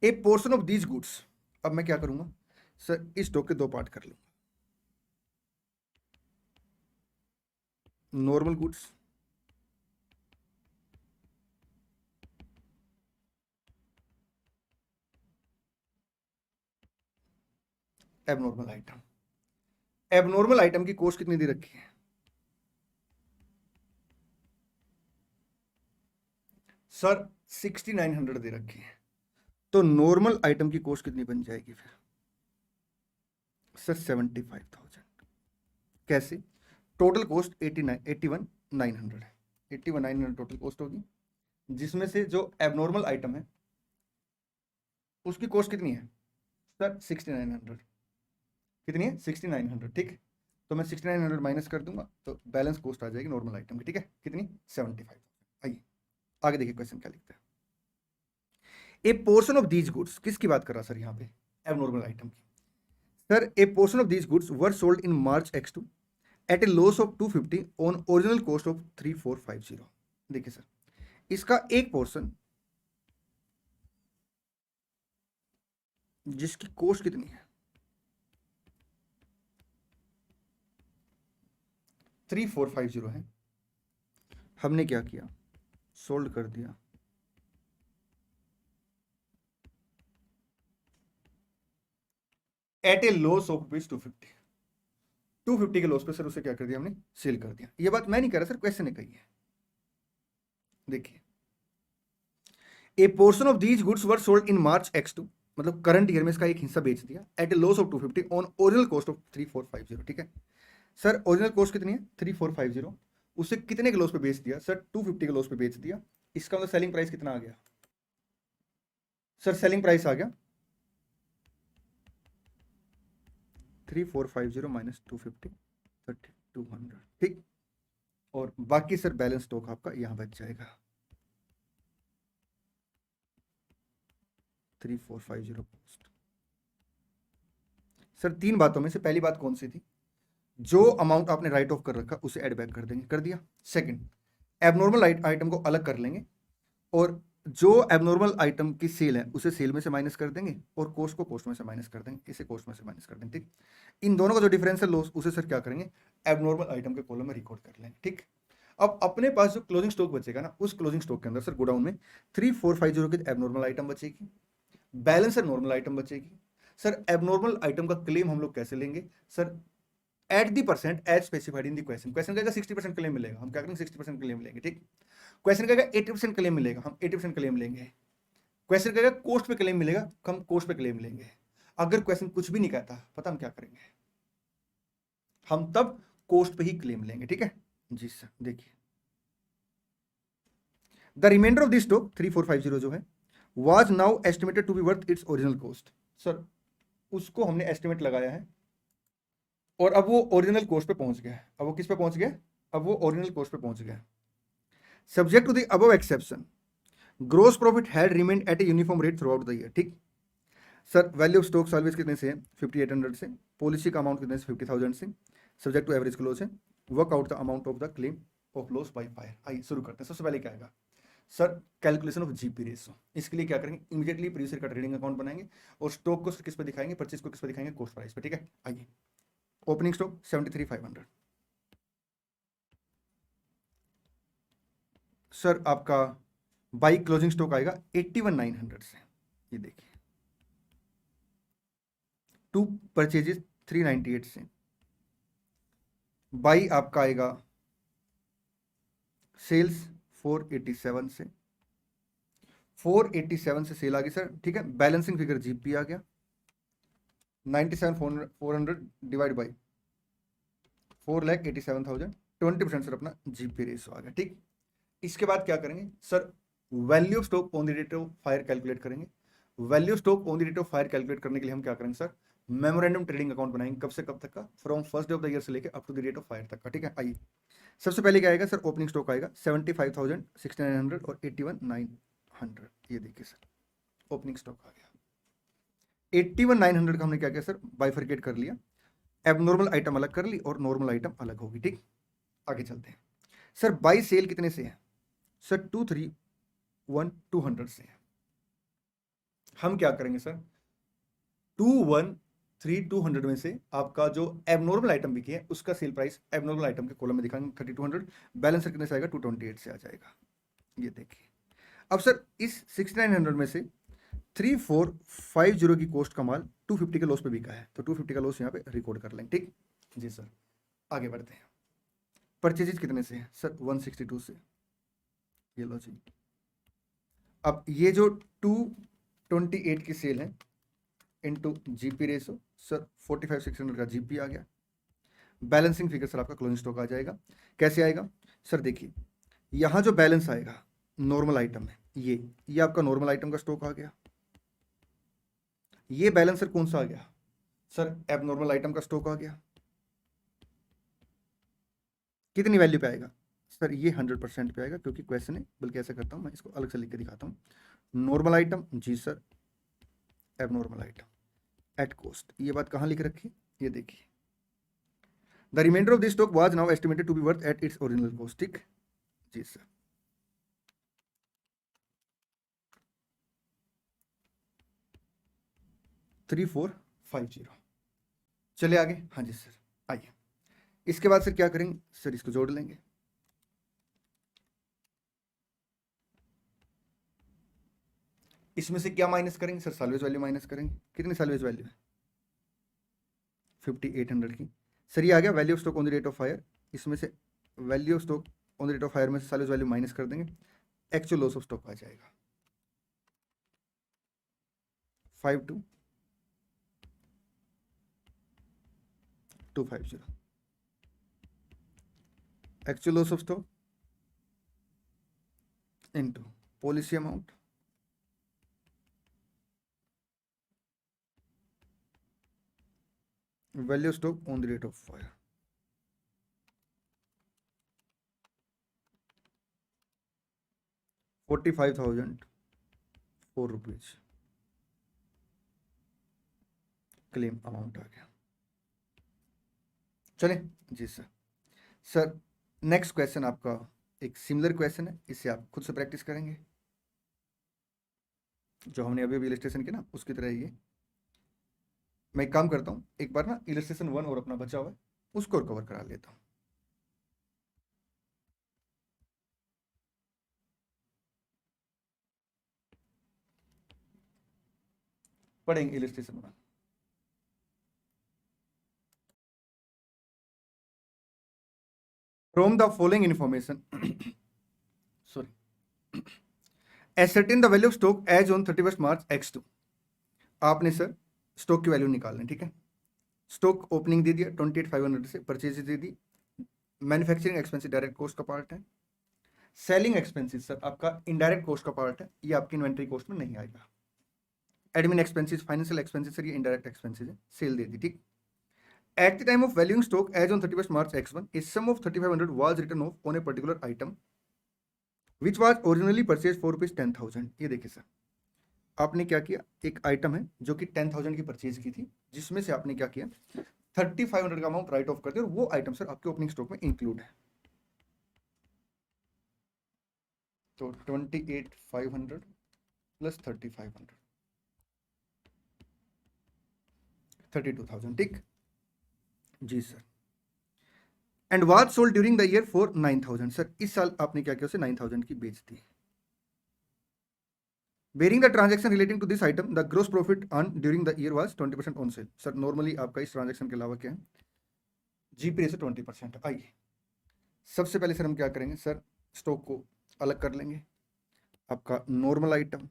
ए पोर्शन ऑफ दीज गुड्स, अब मैं क्या करूंगा सर, इस स्टॉक के दो पार्ट कर लूंगा, normal goods abnormal item. Abnormal item की कॉस्ट कितनी दे रखी है सर, 6900 दे रखी है, तो नॉर्मल आइटम की कॉस्ट कितनी बन जाएगी फिर सर, 75,000। कैसे, टोटल कॉस्ट 81,900 है, 81,900 टोटल कॉस्ट होगी, जिसमें से जो एबनॉर्मल आइटम है उसकी कॉस्ट कितनी है सर, 6900। कितनी है, 6900, ठीक। तो मैं 6900 माइनस कर दूंगा तो बैलेंस कॉस्ट आ जाएगी नॉर्मल आइटम की, ठीक है, कितनी, 75। आइए आगे देखिए क्वेश्चन क्या लिखता है, a portion of these goods, किसकी बात कर रहा सर यहाँ पे, एबनॉर्मल आइटम की। Sir a portion of these goods were sold in March X2 at a loss of 250 on original cost of 3450। देखिए सर, इसका एक पोर्शन जिसकी कॉस्ट कितनी है 3450 है, हमने क्या किया, सोल्ड कर दिया, at a loss of rupees 250 के लॉस पे सर उसे क्या कर दिया हमने, सेल कर दिया। ये बात मैं नहीं कह रहा सर, क्वेश्चन ने कही है। देखिए, ए portion of these goods were sold in March X2, मतलब करंट ईयर में इसका एक हिस्सा बेच दिया at a loss of 250 on original cost of 3450। ठीक है सर, ओरिजिनल कॉस्ट कितनी है 3450, उसे कितने के लॉस पे बेच दिया सर, 250 के लॉस पे बेच दिया। इसका मतलब सेलिंग प्राइस कितना आ गया सर, सेलिंग प्राइस आ गया 3450 माइनस 250, 3200। ठीक, और बाकी सर बैलेंस स्टॉक आपका यहां बच जाएगा 3450 कॉस्ट। सर तीन बातों में से पहली बात कौन सी थी, जो अमाउंट आपने राइट ऑफ कर रखा उसे एड बैक कर देंगे, कर दिया। सेकंड, एबनॉर्मल आइटम को अलग कर लेंगे और जो एबनॉर्मल आइटम की सेल है उसे सेल में से माइनस कर देंगे और कॉस्ट को कॉस्ट में से माइनस कर देंगे, इसे कॉस्ट में से माइनस कर देंगे। ठीक, इन दोनों का जो डिफरेंस है लॉस, उसे सर क्या करेंगे, एबनॉर्मल आइटम के कॉलम में रिकॉर्ड कर लेंगे। ठीक, अब अपने पास जो क्लोजिंग स्टॉक बचेगा ना, उस क्लोजिंग स्टॉक के अंदर सर गोडाउन में 3450 की एबनॉर्मल आइटम बचेगी, बैलेंस सर नॉर्मल आइटम बचेगी। सर एबनॉर्मल आइटम का क्लेम हम लोग कैसे लेंगे sir, at the percent as specified in the question. Question कहेगा 60% क्लेम मिलेगा, हम क्या करेंगे 60% क्लेम लेंगे। ठीक, क्वेश्चन कहेगा 80% क्लेम मिलेगा, हम 80% क्लेम लेंगे। क्वेश्चन कहेगा कोस्ट पे क्लेम मिलेगा, हम कोस्ट पे क्लेम लेंगे। अगर क्वेश्चन कुछ भी नहीं कहता, पता हम क्या करेंगे, हम तब कोस्ट पे ही क्लेम लेंगे। ठीक है जी सर, देखिए the reminder of this stock 3450 जो है was now estimated to be worth its original cost. Sir उसको हमने एस्टिमेट लगाया है और अब वो ओरिजिनल कॉस्ट पे पहुंच गया है। अब वो किस पे पहुंच गया, अब वो ओरिजिनल कॉस्ट पे पहुंच गया। Subject to the above exception, gross profit had remained at a uniform rate throughout the year. ठीक sir, value of stock service कितने से है 5800 से, पॉलिसी का अमाउंट कितने से 50,000 से, सब्जेक्ट टू एवरेज क्लोज है, work out the amount of the claim of loss by fire. आइए शुरू करते हैं। सबसे पहले क्या आएगा sir, calculation of GP ratio. इसके लिए क्या करेंगे, इमीडिएटली प्रीवियस ईयर का ट्रेडिंग अकाउंट बनाएंगे और स्टॉक को किस पे दिखाएंगे, परचेज को किस पे दिखाएंगे, कॉस्ट प्राइस पे। ठीक है, आइए ओपनिंग स्टॉक 73,500 सर, आपका बाई क्लोजिंग स्टॉक आएगा 81,900 से। ये देखिए, टू परचेजेस 398 से, बाई आपका आएगा सेल्स 487 से, 487 से सेल आ गई सर। ठीक है, बैलेंसिंग फिगर जीपी आ गया 97,400 डिवाइड बाई 4,87,000, 20% सर अपना जीपी रेशो आ गया। ठीक, इसके बाद क्या करेंगे sir, value of stock on the date of fire calculate करेंगे। Value of stock on the date of fire calculate करने के लिए हम क्या करेंगे सर, मेमोरेंडम ट्रेडिंग अकाउंट बनाएंगे। कब से कब तक का, from first day of the year से लेकर up to the date of fire तक का। ठीक है, आइए सबसे पहले क्या आएगा सर, ओपनिंग स्टॉक आएगा 75,000, 6900 और 81,900। ये देखिए सर, ओपनिंग स्टॉक आ गया 81,900 का हमने क्या किया सर, बाइफरकेट कर लिया, एबनॉर्मल आइटम अलग कर ली और नॉर्मल आइटम अलग होगी। ठीक, आगे चलते हैं सर, बाई सेल कितने से है सर, 231,200 से है। हम क्या करेंगे सर, 213,200 में से आपका जो एबनॉर्मल आइटम बिकी है उसका सेल प्राइस एबनॉर्मल आइटम के कॉलम में दिखाएंगे 3200, बैलेंस कितने से आएगा 228 से आ जाएगा। ये देखिए, अब सर इस 6900 में से 3450 की कॉस्ट का माल 250 के लॉस पे बिका है, तो 250 का लॉस यहाँ पे रिकॉर्ड कर लेंगे। ठीक जी सर, आगे बढ़ते हैं। परचेजेज कितने से है सर, 162 से। ये लो जी, अब ये जो 228 की सेल है इनटू जीपी रेशो सर, 45,600 का जीपी आ गया। बैलेंसिंग फिगर सर आपका क्लोजिंग स्टॉक आ जाएगा। कैसे आएगा सर, देखिए यहां जो बैलेंस आएगा नॉर्मल आइटम है, ये आपका नॉर्मल आइटम का स्टॉक आ गया। ये बैलेंस सर कौन सा आ गया सर, एबनॉर्मल आइटम का स्टॉक आ गया। कितनी वैल्यू पे आएगा सर, ये 100% पे आएगा, क्योंकि क्वेश्चन है। बल्कि ऐसा करता हूं मैं, इसको अलग से लिख के दिखाता हूं। नॉर्मल आइटम जी sir, abnormal item at cost. ये बात कहां लिख रखी, ये देखिए, the reminder of this stock was now estimated to be worth at its original cost. ठीक जी सर, थ्री 450। चले आगे, हाँ जी सर, आइए इसके बाद सर क्या करेंगे सर, इसको जोड़ लेंगे इसमें से क्या माइनस करेंगे सर? सैल्वेज वैल्यू माइनस करेंगे। कितनी सैल्वेज वैल्यू है? 5800 की। सर ये आ गया value of stock on the rate of fire. इसमें से value of stock on the rate of fire में से सैल्वेज वैल्यू माइनस कर देंगे, एक्चुअल लॉस ऑफ स्टॉक आ जाएगा 52250। Actual loss of stock into policy amount value of stock on the rate of fire. ₹45,004 claim amount आ गया। चले जी सर। सर नेक्स्ट क्वेश्चन आपका एक सिमिलर क्वेश्चन है, इसे आप खुद से प्रैक्टिस करेंगे। जो हमने अभी इलस्ट्रेशन किया ना उसकी तरह ये मैं एक काम करता हूँ, एक बार ना इलस्ट्रेशन 1 और अपना बचा हुआ है उसको और कवर करा लेता हूँ। पढ़ेंगे illustration 1। From the following information sorry ascertain the value of stock as on 31 March X2। आपने सर स्टॉक की वैल्यू निकालना, ठीक है। स्टॉक ओपनिंग दे दिया 28,500 से, परचेज दे दी, मैन्युफैक्चरिंग एक्सपेंसिस डायरेक्ट कॉस्ट का पार्ट है, सेलिंग एक्सपेंसिस सर आपका इनडायरेक्ट कॉस्ट का पार्ट है, ये आपकी इन्वेंट्री कॉस्ट में नहीं आएगा। Admin expenses, financial expenses sir ये इनडायरेक्ट एक्सपेंसिस है, सेल दे दी, ठीक। At the time of valuing stock as on 31st March X1, a sum of 3,500 was written off on a particular item which was originally purchased for ₹10,000। ये देखिए sir, आपने क्या किया, एक आइटम है जो कि 10,000 की परचेज की थी, जिसमें से आपने क्या किया 3,500 का अमाउंट राइट ऑफ कर दिया, और वो आइटम सर आपके ओपनिंग स्टॉक में इंक्लूड है। तो 28,500 प्लस 3,500 32,000, ठीक जी sir. And was sold during the year for 9,000। Sir इस साल आपने क्या किया, उसे 9,000 की बेच दी। Bearing the transaction relating to this item the gross profit earn during the year was 20% on sale. Sir normally आपका इस ट्रांजेक्शन के अलावा क्या है, जीपी से 20%। आइए सबसे पहले सर हम क्या करेंगे, सर स्टॉक को अलग कर लेंगे। आपका नॉर्मल आइटम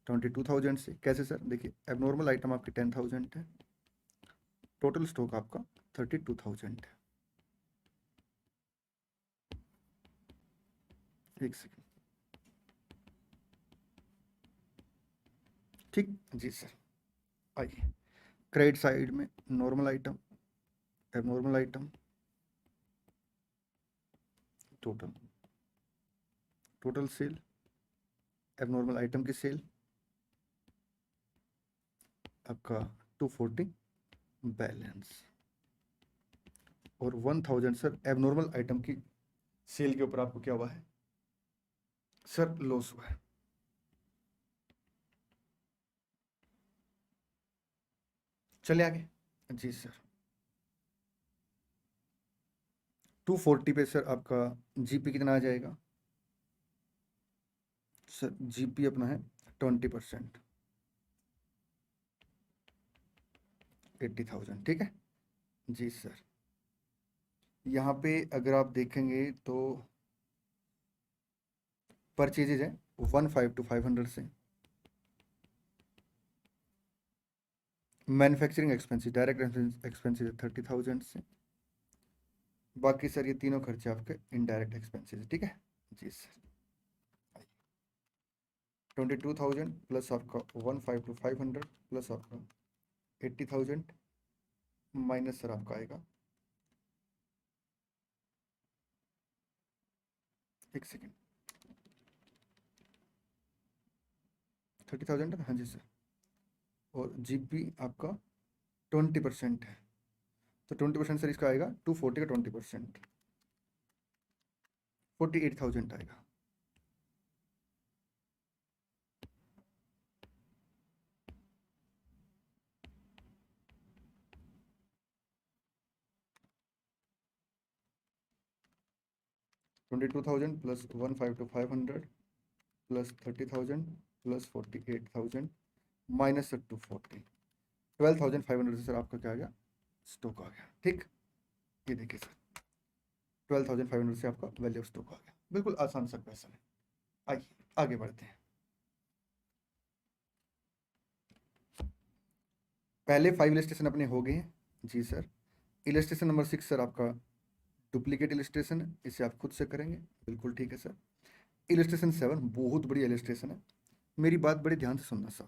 22,000 से, कैसे सर, देखिए अब नॉर्मल आइटम आपकी 10,000 है, टोटल स्टॉक आपका 32,000 है। एक सेकेंड, ठीक जी सर। आइए क्रेडिट साइड में normal item, abnormal item, total, total sale, abnormal item की सेल आपका 240 बैलेंस, और 1,000 सर एबनॉर्मल आइटम की सेल के ऊपर आपको क्या हुआ है सर, लॉस हुआ है। चले आगे जी सर। 240 पे सर आपका जीपी कितना आ जाएगा सर, जीपी अपना है 20%, 80,000, ठीक है जी सर। यहाँ पे अगर आप देखेंगे तो परचेजेज है 1,500 से, मैन्युफैक्चरिंग एक्सपेंसिस डायरेक्ट एक्सपेंसिस 30,000 से, बाकी सर ये तीनों खर्चे आपके इनडायरेक्ट एक्सपेंसिस, ठीक है जी सर। 22,000 प्लस आपका 1,500 प्लस आपका 80,000 माइनस सर आपका आएगा, एक सेकेंड, 30,000 है, हाँ जी सर, और जीपी आपका 20% है, तो 20% सर इसका आएगा 240 का 20% 48,000 आएगा। $22,000 प्लस 1,500 प्लस 30,000 प्लस 48,000 माइनस 240, 12,500 से सर आपका क्या आ गया, स्टॉक आ गया। ठीक, ये देखिए सर 12,500 से आपका वैल्यू ऑफ स्टॉक आ गया। बिल्कुल आसान सा क्वेश्चन है। आइए आगे बढ़ते हैं। पहले 5 इलस्ट्रेशन अपने हो गए हैं जी सर। इलस्ट्रेशन नंबर 6 सर आपका डुप्लीकेट इलस्ट्रेशन है, इसे आप खुद से करेंगे। बिल्कुल ठीक है सर। इलस्ट्रेशन 7 बहुत बड़ी इलस्ट्रेशन है, मेरी बात बड़े ध्यान से सुनना सर।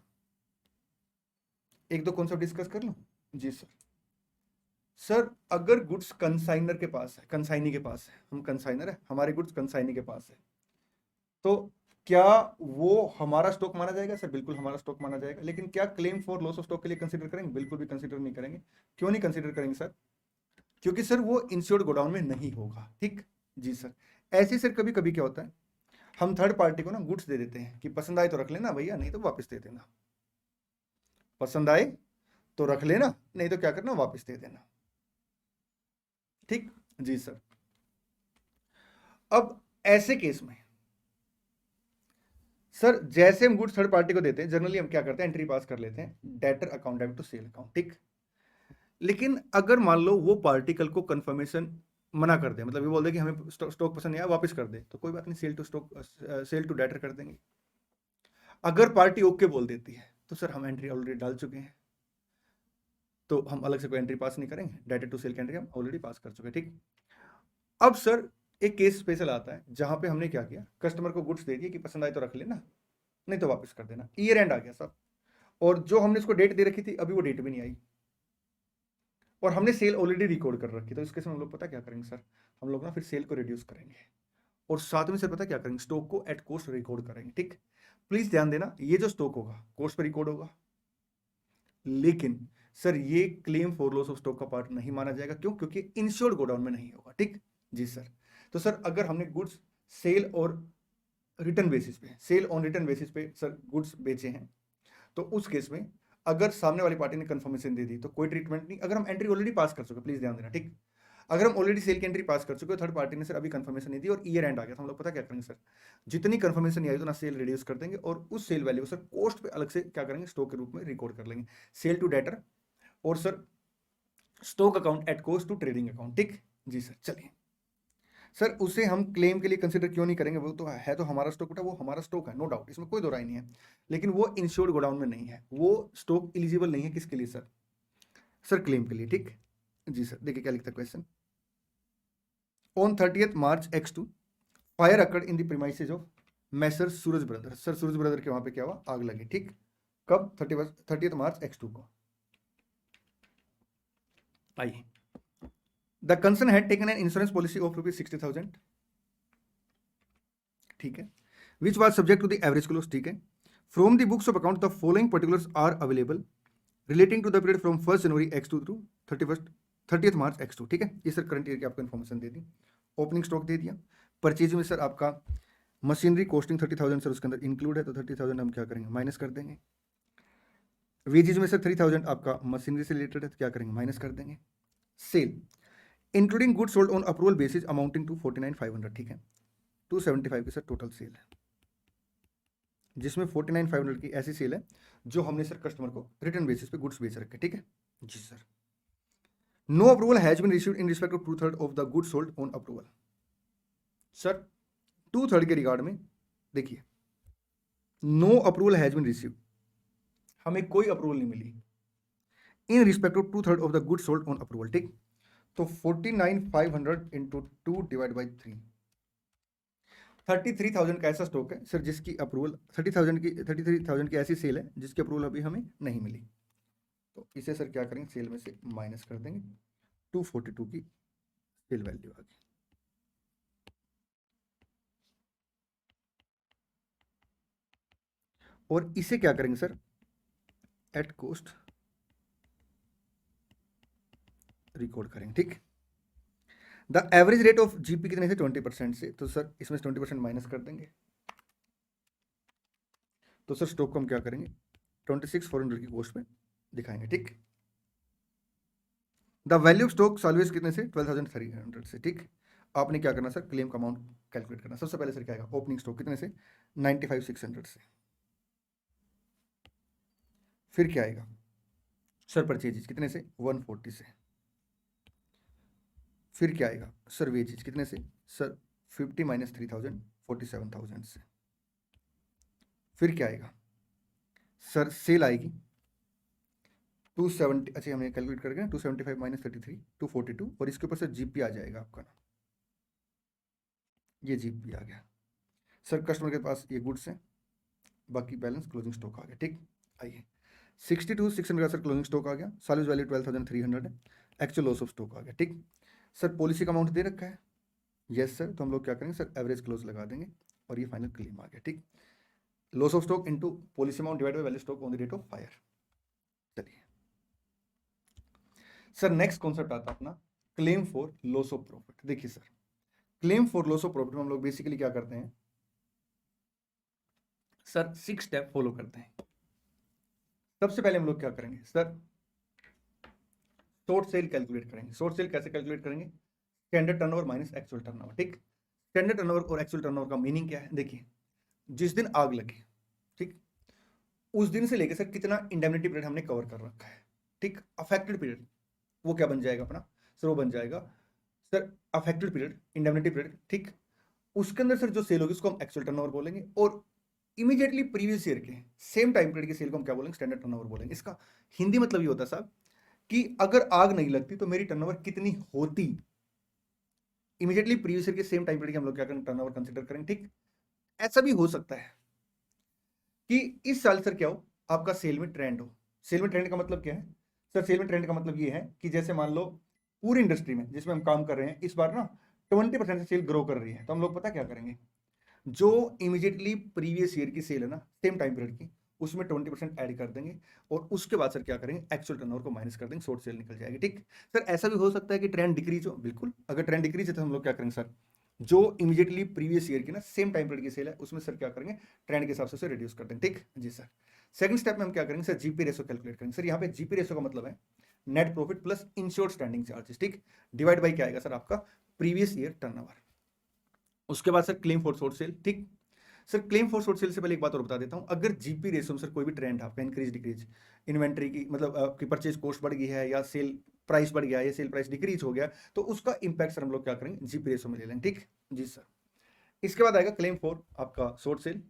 एक दो कॉन्सेप्ट डिस्कस कर लूं जी सर। सर अगर गुड्स कंसाइनर के पास है, कंसाइनी के पास है, हम कंसाइनर है, हमारे गुड्स कंसाइनी के पास है, तो क्या वो हमारा स्टॉक माना जाएगा? सर बिल्कुल हमारा स्टॉक माना जाएगा। लेकिन क्या claim for loss of stock के लिए कंसीडर करेंगे? बिल्कुल भी कंसीडर नहीं करेंगे। क्यों नहीं कंसीडर करेंगे सर? क्योंकि सर वो इंश्योर्ड गोडाउन में नहीं होगा। ठीक जी सर। ऐसे सर कभी कभी क्या होता है, हम थर्ड पार्टी को ना गुड्स दे देते हैं कि पसंद आए तो रख लेना भैया, नहीं तो वापस दे देना। पसंद आए तो रख लेना, नहीं तो क्या करना, वापस दे देना। ठीक जी सर। अब ऐसे केस में सर जैसे हम गुड्स थर्ड पार्टी को देते हैं, जनरली हम क्या करते हैं, एंट्री पास कर लेते हैं debtor account debit to sale account. ठीक, लेकिन अगर मान लो वो पार्टी कल को कंफर्मेशन मना कर दे, मतलब ये बोल दे कि हमें स्टॉक पसंद नहीं आया, वापस कर दे, तो कोई बात नहीं, sale to stock, sale to debtor कर देंगे। अगर पार्टी ओके बोल देती है तो सर हम एंट्री ऑलरेडी डाल चुके हैं, तो हम अलग से कोई एंट्री पास नहीं करेंगे, डेटर टू सेल की एंट्री हम ऑलरेडी पास कर चुके हैं। ठीक, अब सर एक केस स्पेशल आता है जहां पे हमने क्या किया, कस्टमर को गुड्स दे दिए कि पसंद आए तो रख लेना, नहीं तो वापस कर देना। ईयर एंड आ गया सब, और जो हमने इसको डेट दे रखी थी अभी वो डेट भी नहीं आई, और हमने सेल ऑलरेडी रिकॉर्ड कर रखी। तो इस केस में हम लोग पता क्या करेंगे सर, हम लोग ना फिर सेल को रिड्यूस करेंगे, और साथ में सर पता क्या करेंगे, स्टॉक को एट कॉस्ट रिकॉर्ड करेंगे। ठीक, प्लीज ध्यान देना, ये जो स्टॉक होगा कॉस्ट पर रिकॉर्ड होगा, लेकिन सर ये claim for loss of stock का पार्ट नहीं माना जाएगा। क्यों? क्योंकि इंश्योर्ड गोडाउन में नहीं होगा। ठीक जी सर। तो सर अगर हमने गुड्स सेल और रिटर्न बेसिस पे, सेल ऑन रिटर्न बेसिस पे सर गुड्स बेचे हैं, तो उस केस में अगर सामने वाली पार्टी ने कंफर्मेशन दे दी तो कोई ट्रीटमेंट नहीं। अगर हम एंट्री ऑलरेडी पास कर चुके, प्लीज ध्यान देना। ठीक, अगर हम ऑलरेडी सेल की एंट्री पास कर चुके हो, थर्ड पार्टी ने सर अभी कंफर्मेशन नहीं दी और ईयर एंड आ गया, तो हम लोग पता क्या करेंगे सर, जितनी कंफर्मेशन नहीं आई उतना सेल रिड्यूस कर देंगे, और उस सेल वैल्यू को सर कॉस्ट पे अलग से क्या करेंगे, स्टॉक के रूप में रिकॉर्ड कर लेंगे, सेल टू डेटर और sir stock account at cost to trading account. ठीक जी सर। चलिए सर, उसे हम क्लेम के लिए कंसिडर क्यों नहीं करेंगे, वो तो है, तो हमारा स्टॉक बेटा, वो हमारा स्टॉक है, नो डाउट, इसमें कोई दो राय नहीं है, लेकिन वो इंश्योर्ड गोडाउन में नहीं है, वो स्टॉक एलिजिबल नहीं है। किसके लिए सर? सर क्लेम के लिए। ठीक जी सर। देखिए क्या लिखता है question, on 30th March X2 fire occurred in the premises of masher Suraj brother. Sir Suraj brother के वहां पे क्या हुआ, आग लगी। ठीक, कब? 30th March X2 को। आइए, the concern had taken an insurance policy of ₹60,000, ठीक है, which was subject to the average clause. ठीक है, from the books of account the following particulars are available relating to the period from 1 January X2 through 30th March X2। ठीक है, ये sir current year की आपको information दे दी। Opening stock दे दिया। Purchase में सर आपका मशीनरी कॉस्टिंग 30,000 सर उसके अंदर इंक्लूड है, तो 30,000 हम क्या करेंगे, माइनस कर देंगे। वेजेज में सर 3,000 आपका मशीनरी से रिलेटेड है, तो क्या करेंगे, माइनस कर देंगे। Sale including goods sold on approval basis amounting to 49,500। ठीक है, 275 की सर टोटल सेल है, जिसमें 49,500 की ऐसी सेल है जो हमने सर कस्टमर को रिटर्न बेसिस पे गुड्स बेच रखे। ठीक है जी sir. No approval has been received in respect of 2/3 of the goods sold on approval. Sir 2/3 के रिगार्ड में देखिए, no approval has been received, हमें कोई अप्रूवल नहीं मिली in respect of 2/3 of the goods sold on approval. ठीक, तो 49,500 into 2 divide by 3, 33,000 का ऐसा स्टॉक है सर जिसकी अप्रूवल 33,000 की ऐसी सेल है जिसकी अप्रूवल अभी हमें नहीं मिली, तो इसे सर क्या करेंगे, सेल में से माइनस कर देंगे। 242 की सेल वैल्यू आ गई। और इसे क्या करेंगे सर, एट कॉस्ट रिकॉर्ड करेंगे। ठीक, the average rate of GP कितने से, 20% से, तो सर इसमें से 20% माइनस कर देंगे, तो सर स्टॉक को हम क्या करेंगे, 26,400 की कॉस्ट में दिखाएंगे। ठीक, the value of stock salvage कितने से, 12,300 से। ठीक, आपने क्या करना सर, क्लेम का अमाउंट कैलकुलेट करना। सबसे पहले सर क्या आएगा, ओपनिंग स्टॉक कितने से, 95,600 से। फिर क्या आएगा सर, परचेजेज कितने से, 140 से। फिर क्या आएगा सर, वेजेज कितने से सर, 50 माइनस 3,000 47,000 से। फिर क्या आएगा सर, सेल आएगी 270, अच्छा हमने कैलकुलेट करके 275 माइनस 33 242, और इसके ऊपर से जीपी आ जाएगा आपका ना, ये जीपी आ गया सर। कस्टमर के पास ये गुड्स हैं, बाकी बैलेंस क्लोजिंग स्टॉक आ गया। ठीक, आइए 62,600 का सर क्लोजिंग स्टॉक आ गया। सैलरीज वैल्यू 12,300 है, एक्चुअल लॉस ऑफ स्टॉक आ गया। ठीक सर, पॉलिसी का अमाउंट दे रखा है, यस सर, तो हम लोग क्या करेंगे सर, एवरेज क्लोज लगा देंगे और ये फाइनल क्लेम आ गया। ठीक, loss of stock into policy amount divide by value stock on the date of fire. चलिए सर, नेक्स्ट कॉन्सेप्ट आता है अपना claim for loss of profit. देखिए sir, claim for loss of profit में हम लोग बेसिकली क्या करते हैं सर, 6 स्टेप फॉलो करते हैं। सबसे पहले हम लोग क्या करेंगे सर, शॉर्ट सेल कैलकुलेट करेंगे। शॉर्ट सेल कैसे कैलकुलेट करेंगे, standard turnover minus actual turnover. ठीक, स्टैंडर्ड टर्नओवर और एक्चुअल टर्नओवर का मीनिंग क्या है, देखिए जिस दिन आग लगी, ठीक, उस दिन से लेकर सर कितना इंडेमनिटी पीरियड हमने कवर कर रखा है। ठीक, अफेक्टेड पीरियड वो क्या बन जाएगा अपना सर, वो बन जाएगा sir affected period, indemnity period. ठीक, उसके अंदर सर जो सेल होगी उसको हम एक्चुअल टर्नओवर बोलेंगे, और इमीडिएटली प्रीवियस ईयर के सेम टाइम पीरियड की सेल को हम क्या बोलेंगे, स्टैंडर्ड टर्नओवर बोलेंगे। इसका हिंदी मतलब ये होता है साहब कि अगर आग नहीं लगती तो मेरी टर्नओवर कितनी होती, इमीडिएटली प्रीवियस ईयर के सेम टाइम पीरियड हम लोग क्या करेंगे, टर्नओवर कंसीडर करेंगे। ठीक, ऐसा भी हो सकता है कि इस साल सर क्या हो, आपका सेल में ट्रेंड हो। सेल में ट्रेंड का मतलब क्या है सर, सेल में ट्रेंड का मतलब ये है कि जैसे मान लो पूरी इंडस्ट्री में जिसमें हम काम कर रहे हैं, इस बार ना 20% से सेल ग्रो कर रही है, तो हम लोग पता क्या करेंगे, जो इमीडिएटली प्रीवियस ईयर की सेल है ना सेम टाइम पीरियड की, उसमें 20% ऐड कर देंगे, और उसके बाद सर क्या करेंगे, एक्चुअल टर्नओवर को माइनस कर देंगे, शॉर्ट सेल निकल जाएगी। ठीक सर, ऐसा भी हो सकता है कि ट्रेंड डिक्रीज हो, बिल्कुल अगर ट्रेंड डिक्रीज है तो हम लोग क्या करेंगे सर, जो इमीडिएटली प्रीवियस ईयर की ना सेम टाइम पीरियड की सेल है उसमें सर क्या करेंगे, ट्रेंड के हिसाब से रिड्यूस कर देंगे। ठीक जी सर। सेकंड स्टेप में हम क्या करेंगे सर, जीपी रेशो कैलकुलेट करेंगे। सर यहाँ पे जीपी रेशो का मतलब है net profit plus insured standing charges. ठीक, डिवाइड बाई क्या आएगा सर, आपका प्रीवियस ईयर टर्नओवर। उसके बाद sir claim for short sale. ठीक sir, claim for short sale से पहले एक बात और बता देता हूं, अगर जीपी रेशो में सर कोई भी ट्रेंड है आपका, इंक्रीज डिक्रीज, इन्वेंट्री की मतलब आपकी परचेज कॉस्ट बढ़ गई है, या सेल प्राइस बढ़ गया, या सेल प्राइस डिक्रीज हो गया, तो उसका इंपैक्ट सर हम लोग क्या करेंगे, जीपी रेशो में ले लेंगे। ठीक जी सर। इसके बाद आएगा क्लेम फॉर आपका short cell.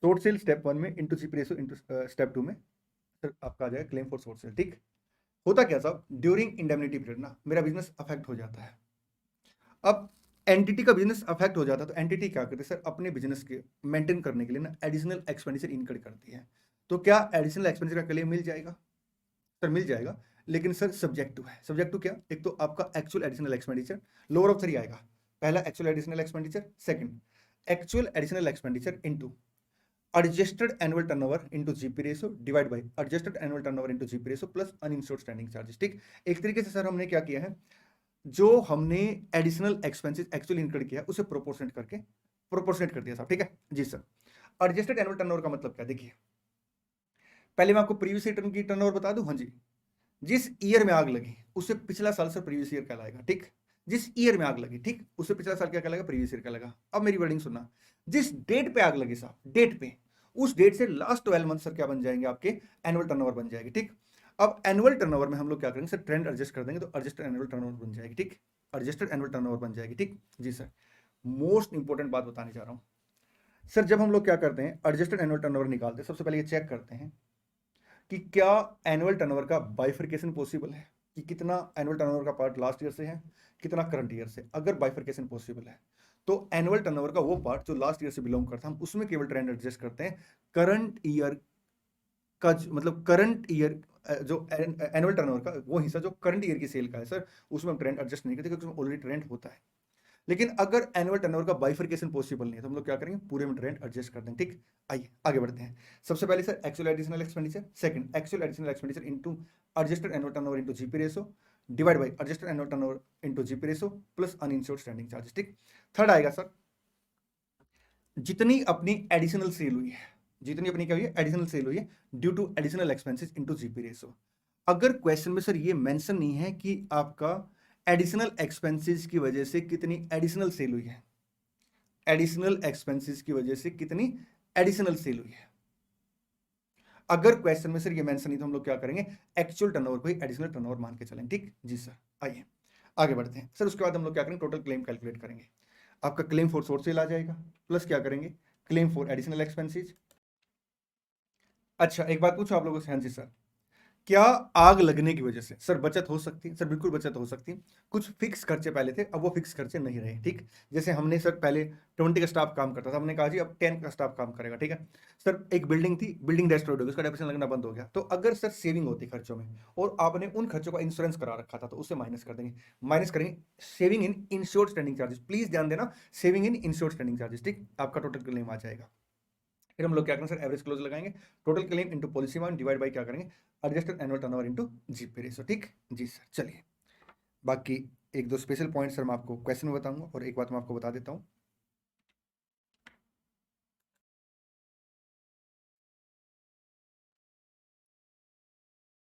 Short cell step 1 में into GP ratio into step 2 में सर आपका आ जाएगा क्लेम फॉर शॉर्ट सेल। ठीक, होता क्या साहब, ड्यूरिंग इंडेमनिटी पीरियड ना मेरा बिजनेस अफेक्ट हो जाता है। अब एंटिटी का बिजनेस अफेक्ट हो जाता है, तो एंटिटी क्या करती है सर, अपने बिजनेस के मेंटेन करने के लिए ना एडिशनल एक्सपेंडिचर इनकर करती है। तो क्या एडिशनल एक्सपेंडिचर का क्लेम मिल जाएगा सर, मिल जाएगा, लेकिन सर सब्जेक्टिव है। सब्जेक्टिव क्या, एक तो आपका actual additional expenditure, lower of 3 आएगा। पहला actual additional expenditure, second actual additional expenditure into adjusted annual turnover into GP ratio divide by adjusted annual turnover into GP ratio plus uninsured standing charges. ठीक, एक तरीके से sir हमने क्या किया है, जो हमने एडिशनल एक्सपेंसेस एक्चुअली इनकर्ड किया उसे प्रोपोर्शनेट कर दिया साहब। ठीक है जी सर। एडजस्टेड एनुअल टर्नओवर का मतलब क्या, देखिए पहले मैं आपको प्रीवियस ईयर की टर्नओवर बता दूं। हाँ जी, जिस ईयर में आग लगी उससे पिछला साल सर प्रीवियस ईयर कहलाएगा। ठीक, जिस ईयर में आग लगी, ठीक, उससे पिछला साल क्या कहलाएगा, प्रीवियस ईयर कहलाएगा। अब मेरी वर्डिंग सुनना, जिस डेट पे आग लगी साहब, डेट पे, उस डेट से लास्ट 12 मंथ सर क्या बन जाएंगे, आपके एनुअल टर्नओवर बन जाएगी। ठीक, अब एनुअल टर्नओवर में हम लोग क्या करेंगे सर, ट्रेंड एडजस्ट कर देंगे, तो एडजस्टेड एनुअल टर्नओवर बन जाएगी। ठीक, एडजस्टेड एनुअल टर्नओवर बन जाएगी। ठीक जी सर। मोस्ट इंपॉर्टेंट बात बताने जा रहा हूं सर, जब हम लोग क्या करते हैं एडजस्टेड एनुअल टर्नओवर निकालते हैं, सबसे पहले ये चेक करते हैं कि क्या एनुअल टर्नओवर का बाइफरकेशन पॉसिबल है, कि कितना एनुअल टर्नओवर का पार्ट लास्ट ईयर से है, कितना करंट ईयर से। अगर बाइफरकेशन पॉसिबल है तो एनुअल टर्नओवर का वो पार्ट जो लास्ट ईयर से बिलोंग करता है, हम उसमें केवल ट्रेंड एडजस्ट करते हैं। करंट ईयर का मतलब करंट ईयर जो एनुअल टर्नओवर का वो हिस्सा जो करंट ईयर की सेल का है सर, उसमें हम ट्रेंड एडजस्ट नहीं करते, क्योंकि उसमें ऑलरेडी ट्रेंड होता है। लेकिन अगर एनुअल टर्नओवर का बाइफरकेशन पॉसिबल नहीं है तो हम लोग क्या करेंगे, पूरे में ट्रेंड एडजस्ट कर देंगे। ठीक, आइए आगे बढ़ते हैं। सबसे पहले sir actual additional expenditure, second actual additional expenditure into adjusted annual turnover into GP ratio divide by adjusted annual turnover into GP ratio plus uninsured standing charges. ठीक, थर्ड आएगा सर, जितनी अपनी एडिशनल सेल हुई है, जितनी अपनी क्या हुई है, एडिशनल सेल हुई है due to additional expenses into GP ratio. अगर क्वेश्चन में सर ये मेंशन नहीं है कि आपका एडिशनल एक्सपेंसेस की वजह से कितनी एडिशनल सेल हुई है, एडिशनल एक्सपेंसेस की वजह से कितनी एडिशनल सेल हुई है। अगर क्वेश्चन में सर ये मेंशन नहीं तो हम लोग क्या करेंगे, एक्चुअल टर्नओवर को ही एडिशनल टर्नओवर मान के चलेंगे। ठीक जी सर, आइए आगे बढ़ते हैं सर। उसके बाद हम लोग क्या करेंगे, टोटल क्लेम कैलकुलेट करेंगे। आपका क्लेम फॉर सोर्स सेल आ जाएगा, प्लस क्या करेंगे, क्लेम फॉर एडिशनल एक्सपेंसेस। अच्छा एक बात पूछो आप लोगों से, हाँ जी सर, क्या आग लगने की वजह से सर बचत हो सकती है? सर बिल्कुल बचत हो सकती है। कुछ फिक्स खर्चे पहले थे, अब वो फिक्स खर्चे नहीं रहे। ठीक, जैसे हमने सर पहले 20 का स्टाफ काम करता था, हमने कहा जी अब 10 का स्टाफ काम करेगा। ठीक है सर, एक बिल्डिंग थी, बिल्डिंग डेस्ट्रॉयड हो गई, उसका डेप्रिसिएशन लगना बंद हो गया। तो अगर सर सेविंग होती खर्चों में और आपने उन खर्चों का इंश्योरेंस करा रखा था तो उससे माइनस कर देंगे, माइनस करेंगे saving in insured standing charges. Please ध्यान देना, saving in insured standing charges. ठीक, आपका टोटल क्लेम आ जाएगा। फिर हम लोग क्या करेंगे सर, एवरेज क्लोज लगाएंगे, total claim into policy amount divide bye क्या करेंगे, adjusted annual turnover into GP ratio. ठीक जी सर, चलिए बाकी एक दो स्पेशल पॉइंट सर मैं आपको क्वेश्चन में बताऊंगा और एक बात मैं आपको बता देता हूं।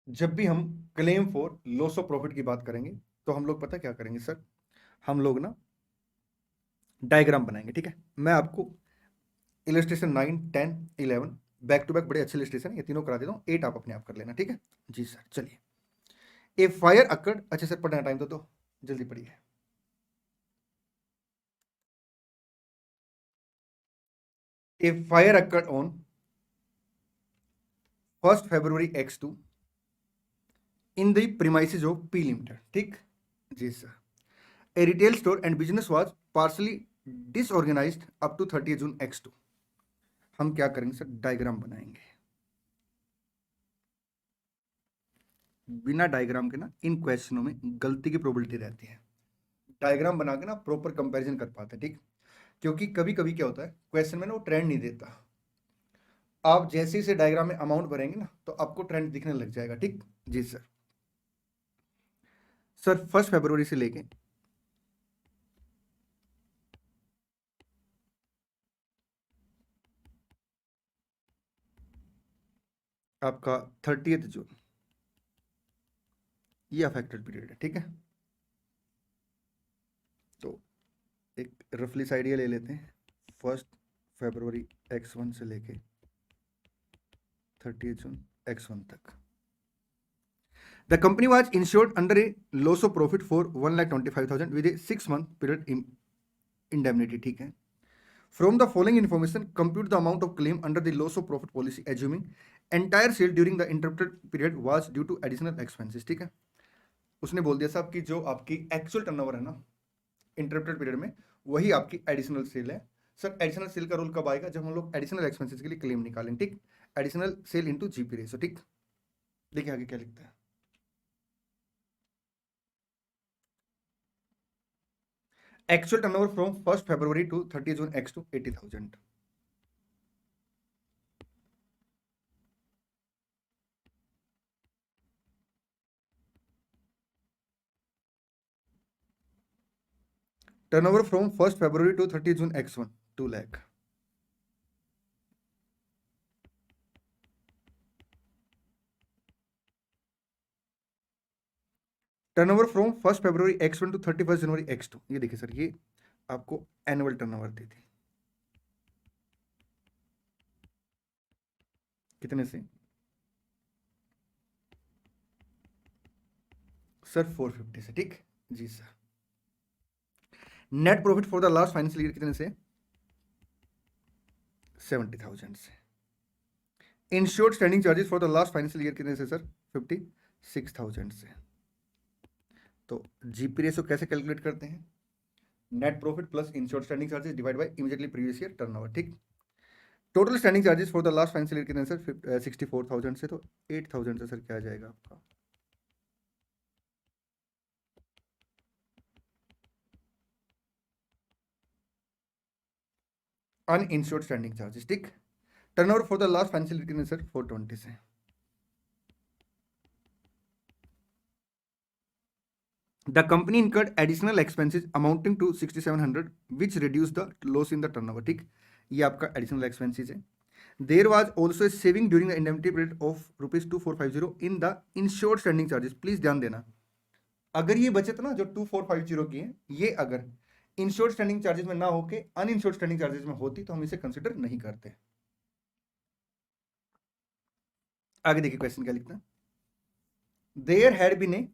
जब भी हम claim for loss of profit की बात करेंगे तो हम लोग पता क्या करेंगे सर, हम लोग ना डायग्राम बनाएंगे। ठीक है, मैं आपको इलस्ट्रेशन 9, 10, 11 बैक टू बैक बड़े अच्छे इलस्ट्रेशन, ये तीनों करा देता हूँ, 8 आप अपने आप कर लेना। ठीक है जी सर, चलिए। ए फायर अकर्ड, अच्छा सर पढ़ने का टाइम तो जल्दी पढ़िए। A fire occurred on 1st February X2 in the premises of P Limited। ठीक जी sir, a retail store and business was partially disorganized up to 30 June X2। हम क्या करेंगे सर, डायग्राम बनाएंगे। बिना डायग्राम के ना इन क्वेश्चनों में गलती की प्रोबेबिलिटी रहती है। डायग्राम बना के ना प्रॉपर कंपैरिजन कर पाते हैं। ठीक, क्योंकि कभी कभी क्या होता है क्वेश्चन में ना वो ट्रेंड नहीं देता, आप जैसे ही से डायग्राम में अमाउंट भरेंगे ना तो आपको ट्रेंड दिखने लग जाएगा। ठीक जी सर, सर 1st February से लेके आपका 30 जून ये अफेक्टेड पीरियड है। ठीक है, तो एक रफली सा आइडिया ले लेते हैं, 1st February X1 से लेके 30 जून X1 तक। The company was insured under a loss of profit for 1,25,000 with a 6 month period indemnity. ठीक है, from the following information compute the amount of claim under the loss of profit policy assuming entire sale during the interrupted period was due to additional expenses. ठीक है, उसने बोल दिया साहब कि जो आपकी एक्चुअल टर्नओवर है ना इंटरप्टेड पीरियड में, वही आपकी एडिशनल सेल है। सर एडिशनल सेल का रूल कब आएगा, जब हम लोग एडिशनल एक्सपेंसेस के लिए क्लेम निकालेंगे। ठीक, additional sale into GP ratio. ठीक, देखिए आगे क्या लिखता है, actual turnover from 1st February to 30 June X2 80,000। Turnover from 1st February to 30 June X1 2 lakh. Turnover from 1st February X1 to 31st January X2, ये देखिए सर, ये आपको एनुअल टर्नओवर दी थी कितने से सर 450 से। ठीक जी sir, net profit for the last financial year कितने से 70,000 से। Insured standing charges for the last financial year कितने से सर 56,000 से। तो जीपी रेशो कैसे कैलकुलेट करते हैं, net profit plus insured standing charges divide by immediately previous year turnover. ठीक, total standing charges for the last financial year कितने sir 64,000 से, तो 8,000 से सर क्या आ जाएगा आपका अनइंश्योर्ड स्टैंडिंग चार्जेस। ठीक, turnover for the last financial year कितने सर 420 से। The company incurred additional expenses amounting to 6,700 which reduced the loss in the turnover। ठीक, ये आपका additional expenses है। There was also a saving during the indemnity period of rupees 2450 in the insured standing charges। Please ध्यान देना, अगर ये बचत ना जो 2450 की है, ये अगर इंश्योर्ड स्टैंडिंग चार्जेस में ना होके अनइंश्योर्ड स्टैंडिंग चार्जेस में होती तो हम इसे कंसिडर नहीं करते। आगे देखिए क्वेश्चन क्या लिखता है। There had been a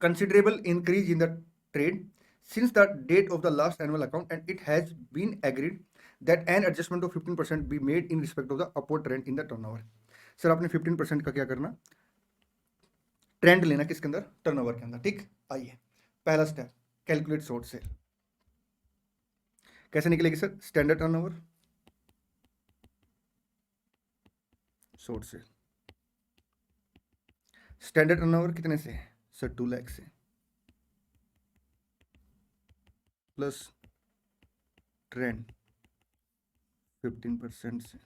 considerable increase in the trade since the date of the last annual account, and it has been agreed that an adjustment of 15% be made in respect of the upward trend in the turnover. Sir आपने 15% का क्या करना, trend लेना किसके अंदर, turnover के अंदर। ठीक, आइए पहला स्टेप, कैलकुलेट शॉर्ट सेल। कैसे निकलेगी sir, standard turnover, short cell. Standard turnover कितने से है सर, 2 लाख से, प्लस ट्रेंड 15% से,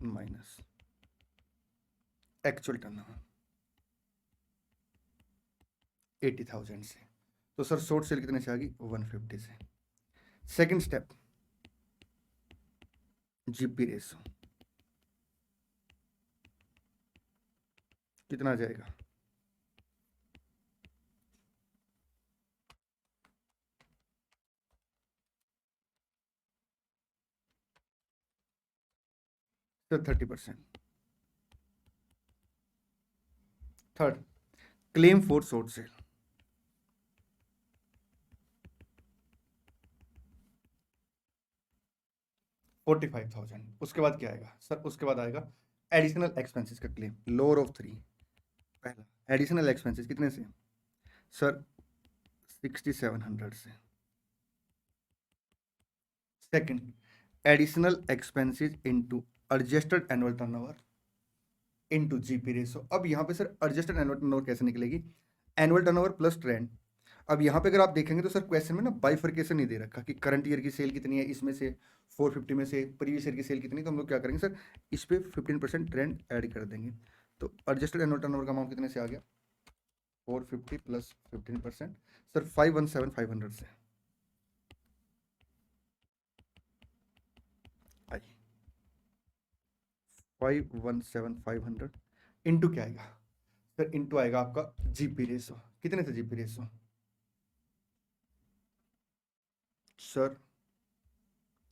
माइनस एक्चुअल टर्नओवर 80,000 से। तो सर शॉर्ट सेल कितने से आ गई, 150 से। सेकंड स्टेप, जीपी रेशो कितना आ जाएगा, sir 30%। Third, claim for short cell, $45,000। उसके बाद क्या आएगा सर, उसके बाद आएगा एडिशनल एक्सपेंसेस का क्लेम, लोअर ऑफ 3। पहला एडिशनल एक्सपेंसेस कितने से सर, 6700 से। Second, additional expenses into adjusted annual turnover into GP ratio. अब यहाँ पे सर एडजस्टेड एनुअल टर्नओवर कैसे निकलेगी, एनुअल टर्नओवर प्लस ट्रेंड। अब यहाँ पे अगर आप देखेंगे तो सर क्वेश्चन में ना बाइफर्केशन नहीं दे रखा कि करंट ईयर की सेल कितनी है, इसमें से 450 में से प्रीवियस ईयर की सेल कितनी, तो हम लोग क्या करेंगे सर, इस पे 15% ट्रेंड ऐड कर देंगे। तो एडजस्टेड एनुअल टर्नओवर का अमाउंट कितने से आ गया, 450 प्लस 15% सर 517,500 से। आइए 517,500 इंटू क्या आएगा सर, इंटू आएगा आपका जीपी रेशो। कितने से जीपी रेशो सर,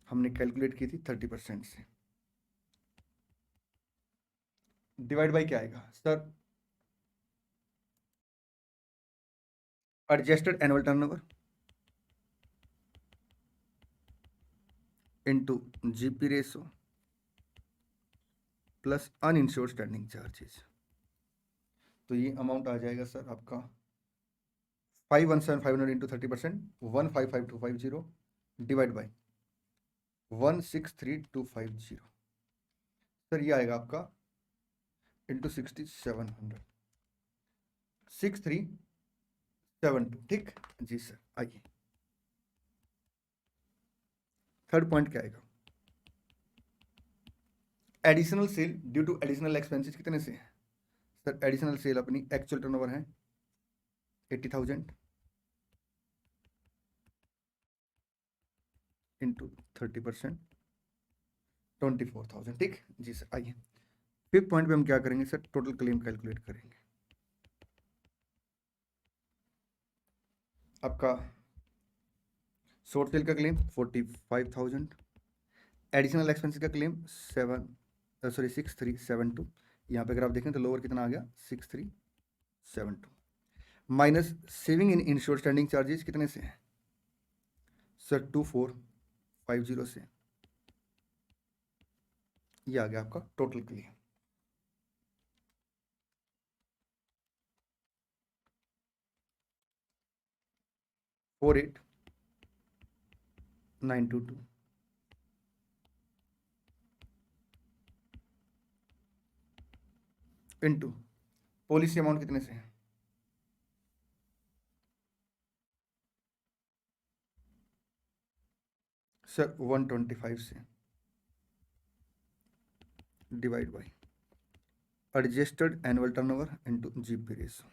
हमने कैलकुलेट की थी 30% से, डिवाइड बाई क्या आएगा sir, adjusted annual turnover into GP ratio plus uninsured standing charges. तो ये अमाउंट आ जाएगा सर आपका 517,500 इंटू 30%, 155,250 डिवाइड बाई 163,250। सर ये आएगा आपका इंटू 6700, 6372। ठीक जी सर। आइए थर्ड पॉइंट क्या आएगा, additional sale due to additional expenses कितने से है सर, एडिशनल सेल अपनी एक्चुअल टर्नओवर है 80,000 इंटू 30% 24,000। ठीक जी सर। आइए फिफ्थ पॉइंट पे हम क्या करेंगे सर, टोटल क्लेम कैलकुलेट करेंगे। आपका शॉर्ट सेल का क्लेम 45,000, एडिशनल एक्सपेंसेस का क्लेम 6372। यहाँ पे अगर आप देखें तो लोअर कितना आ गया, 6372 minus saving in insured standing charges कितने से है सर, 2450 से। ये आ गया आपका total claim. Four 8,922 into policy amount कितने से है सर, 125 से, divide by adjusted annual turnover into GP ratio.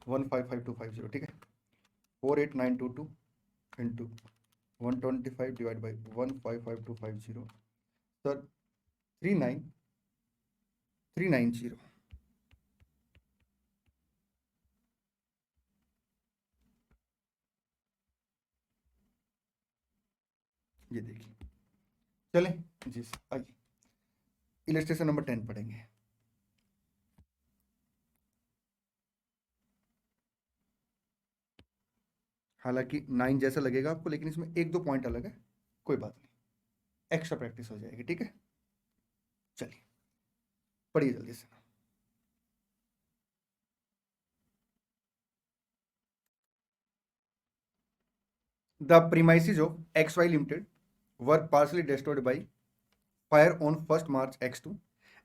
155,250। ठीक है, 4,8,922 इंटू 125 डिवाइड बाई 155250 सर 39390। ये देखिए, चलें जी सर, आइए इलस्ट्रेशन नंबर 10 पढ़ेंगे। हालांकि 9 जैसा लगेगा आपको, लेकिन इसमें एक दो पॉइंट अलग है, कोई बात नहीं, एक्स्ट्रा प्रैक्टिस हो जाएगी, ठीक है। चलिए पढ़िए जल्दी से। The premises of XY Limited were partially destroyed by fire on 1st March X2,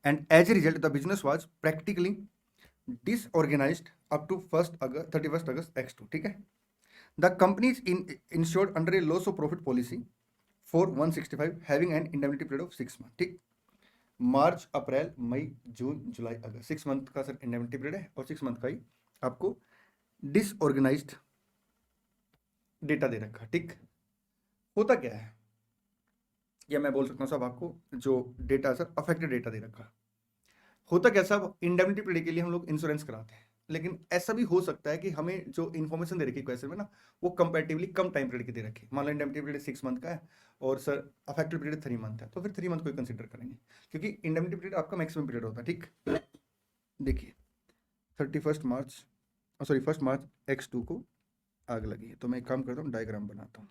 and as a result the business was practically disorganized up to 31st August X2, ठीक है। The company is insured under a loss of profit policy for 165 having an indemnity period of 6 months, ठीक। मार्च अप्रैल मई जून जुलाई अगस्त 6 month का sir indemnity period है, और 6 month का ही आपको disorganised data दे रखा, ठीक। होता क्या है, या मैं बोल सकता हूँ साहब आपको जो डेटा सर अफेक्टेड डेटा दे रखा। होता क्या साहब, इंडेमनिटी पीरियड के लिए हम लोग इंश्योरेंस कराते हैं, लेकिन ऐसा भी हो सकता है कि हमें जो इन्फॉर्मेशन दे रखी क्वेश्चन में ना, वो कंपैरेटिवली कम टाइम पीरियड की दे रखी। मान लो इंडेमनिटी पीरियड 6 मंथ का है और सर अफेक्टेड पीरियड 3 मंथ है, तो फिर 3 मंथ को कंसिडर करेंगे, क्योंकि इंडेमनिटी पीरियड आपका मैक्सिमम पीरियड होता है, ठीक। देखिए 1st मार्च X2 को आग लगी है, तो मैं एक काम करता हूँ, डायग्राम बनाता हूँ।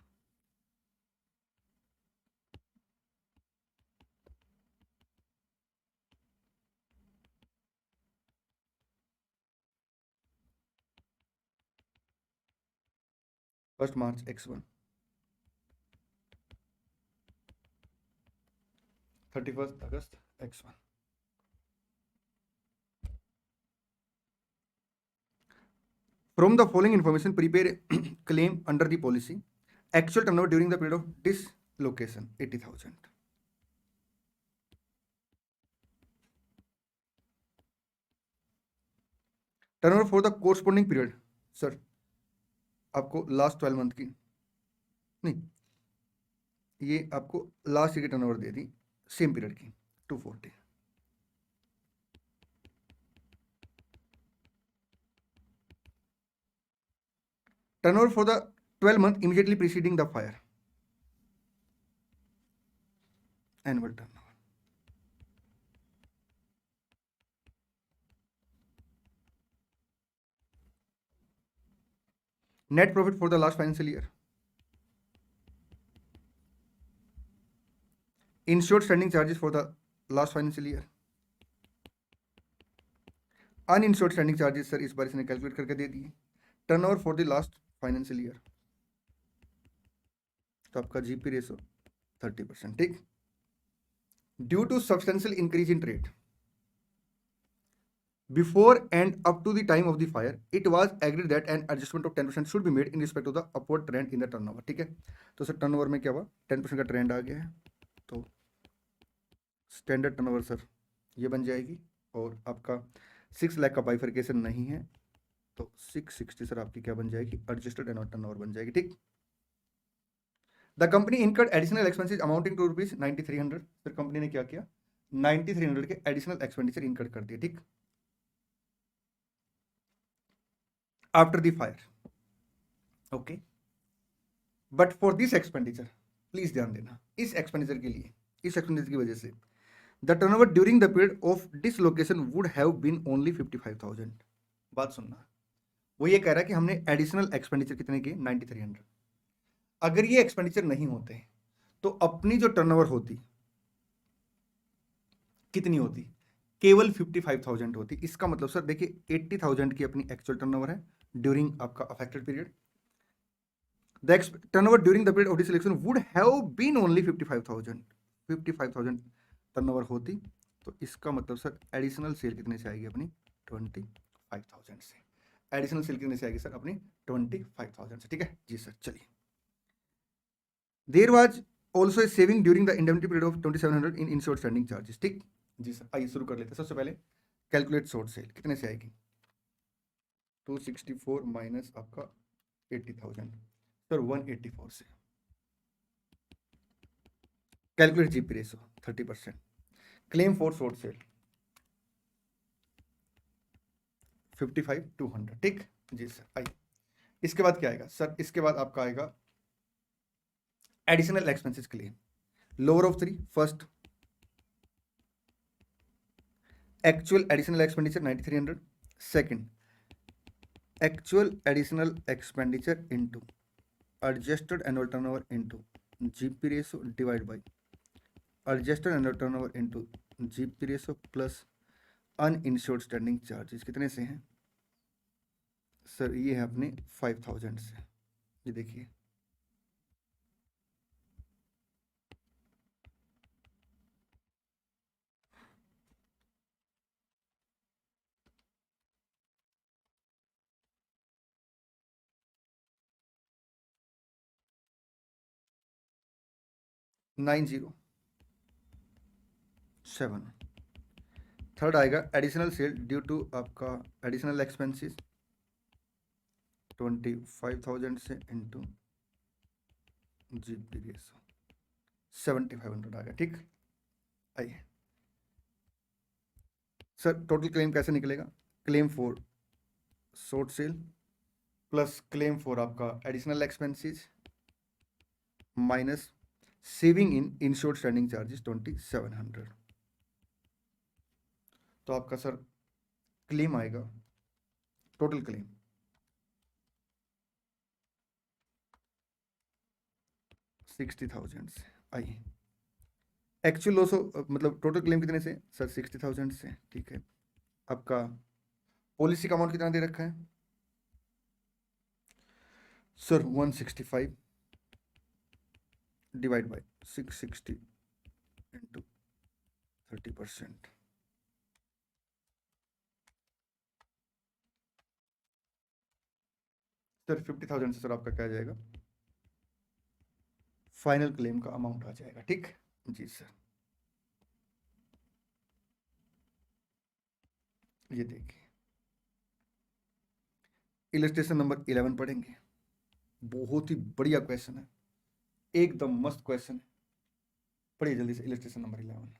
First March X1, 31st August X1। From the following information, prepare a claim under the policy. Actual turnover during the period of dislocation 80,000. Turnover for the corresponding period, sir आपको लास्ट 12 मंथ की नहीं, ये आपको last year की turnover they the same period की 240। Turnover for the 12 month immediately preceding the fire, annual turnover. Net profit for the last financial year, insured standing charges for the last financial year, uninsured standing charges sir इस बार इसने calculate करके दे दिए। Turnover for the last financial year, तो आपका GP ratio 30%, ठीक। Due to substantial increase in trade before and up to the time of the fire, it was agreed that an adjustment of 10% should be made in respect of the upward trend in the turnover, ठीक है। तो sir turnover में क्या हुआ, 10% का trend आ गया है, तो स्टैंडर्ड टर्नओवर सर ये बन जाएगी, और आपका 6 लाख का बाइफर्केशन नहीं है, तो 660 सर आपकी क्या बन जाएगी, एडजस्टेड एनुअल टर्नओवर बन जाएगी, ठीक। The company incurred additional expenses amounting to rupees 9300, sir company ने क्या किया, 9300 के एडिशनल एक्सपेंडिचर इनकर्ड कर दिए, ठीक, after the fire, okay. But for this expenditure, please ध्यान देना, इस एक्सपेंडिचर के लिए, इस एक्सपेंडिचर की वजह से the turnover during the period of dislocation would have been only 55,000। बात सुनना, वो ये कह रहा है कि हमने एडिशनल एक्सपेंडिचर कितने किए, 9300। अगर ये एक्सपेंडिचर नहीं होते तो अपनी जो टर्नओवर होती कितनी होती, केवल 55,000 होती। इसका मतलब सर देखिए 80,000 की अपनी एक्चुअल टर्नओवर है ड्यूरिंग आपका affected period, the turnover during the period of dislocation would have been only 55,000। 55,000 turnover होती, तो इसका मतलब सर एडिशनल सेल कितने से आएगी अपनी, 25,000 से। एडिशनल सेल कितने से आएगी सर अपनी, 25,000 से, ठीक है जी सर। चलिए, there was also a saving during the indemnity period of 2700 in insured standing charges, ठीक जी सर। आइए शुरू कर लेते हैं। सबसे पहले कैलकुलेट शॉर्ट सेल कितने से आएगी, 264 माइनस आपका 80,000 सर 184 से, calculate GP ratio 30%, claim for short cell 55-200, ठीक जी सर। आइए इसके बाद क्या आएगा सर, इसके बाद आपका आएगा additional expenses claim, lower of 3, first actual additional expenditure 9300, second actual additional expenditure into adjusted annual turnover into GP ratio divided by adjusted annual turnover into GP ratio plus uninsured standing charges। कितने से हैं sir? ये है अपने 5000 से। ये देखिए $90,700। Third आएगा एडिशनल सेल ड्यू टू आपका एडिशनल एक्सपेंसेस 25,000 से इंटू GP रेशो 7500 आ गया, ठीक। आइए सर टोटल क्लेम कैसे निकलेगा? Claim for short sale plus claim for आपका additional expenses minus saving in insured standing charges 2700। तो आपका सर क्लेम आएगा, टोटल क्लेम 60,000 से। आइए एक्चुअल लॉस मतलब टोटल क्लेम कितने से सर? 60,000 से, ठीक है। आपका पॉलिसी का अमाउंट कितना दे रखा है sir? 165 divide by 660 into 30%। Sir 50,000 से सर आपका क्या आ जाएगा? फाइनल क्लेम का अमाउंट आ जाएगा, ठीक जी सर। ये देखिए इलस्ट्रेशन नंबर 11 पढ़ेंगे, बहुत ही बढ़िया क्वेश्चन है, एकदम मस्त क्वेश्चन है। पढ़िए जल्दी से illustration number 11।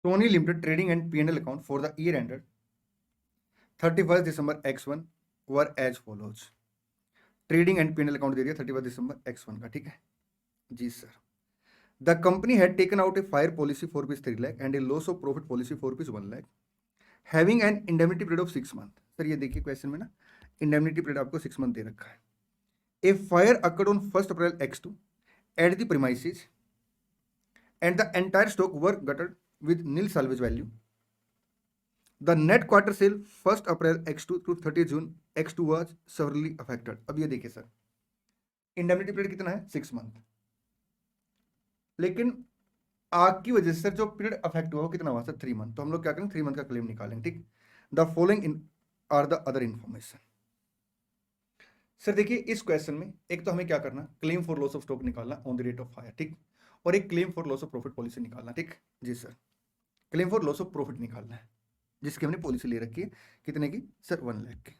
Sony Limited trading and P&L account for the year ended 31st December X1 were as follows। Trading and P&L account दे दिया 31 दिसंबर X1 का, ठीक है जी sir. The company had taken out a fire policy for rupees 3 lakh and a loss of profit policy for rupees 1 lakh having an indemnity period of 6 month. Sir ये देखिए question में ना इंडेमनिटी पीरियड आपको 6 मंथ दे रखा है। A fire occurred on 1 April X2 at the premises and the entire stock were gutted with nil salvage value। The net quarter sale 1st April X2 to 30 June X2 was severely affected। अब ये देखिए sir indemnity period कितना है? 6 month, लेकिन आग की वजह से सर जो पीरियड अफेक्ट हुआ वो कितना हुआ सर? 3 मंथ। तो हम लोग क्या करेंगे? 3 मंथ का क्लेम निकालेंगे, ठीक। The following are the other information. Sir देखिए इस क्वेश्चन में एक तो हमें क्या करना, claim for loss of stock निकालना on the rate of fire, ठीक, और एक claim for loss of profit policy निकालना, ठीक जी sir. Claim for loss of profit निकालना है जिसकी हमने पॉलिसी ले रखी है, कितने की सर? 1 लाख की।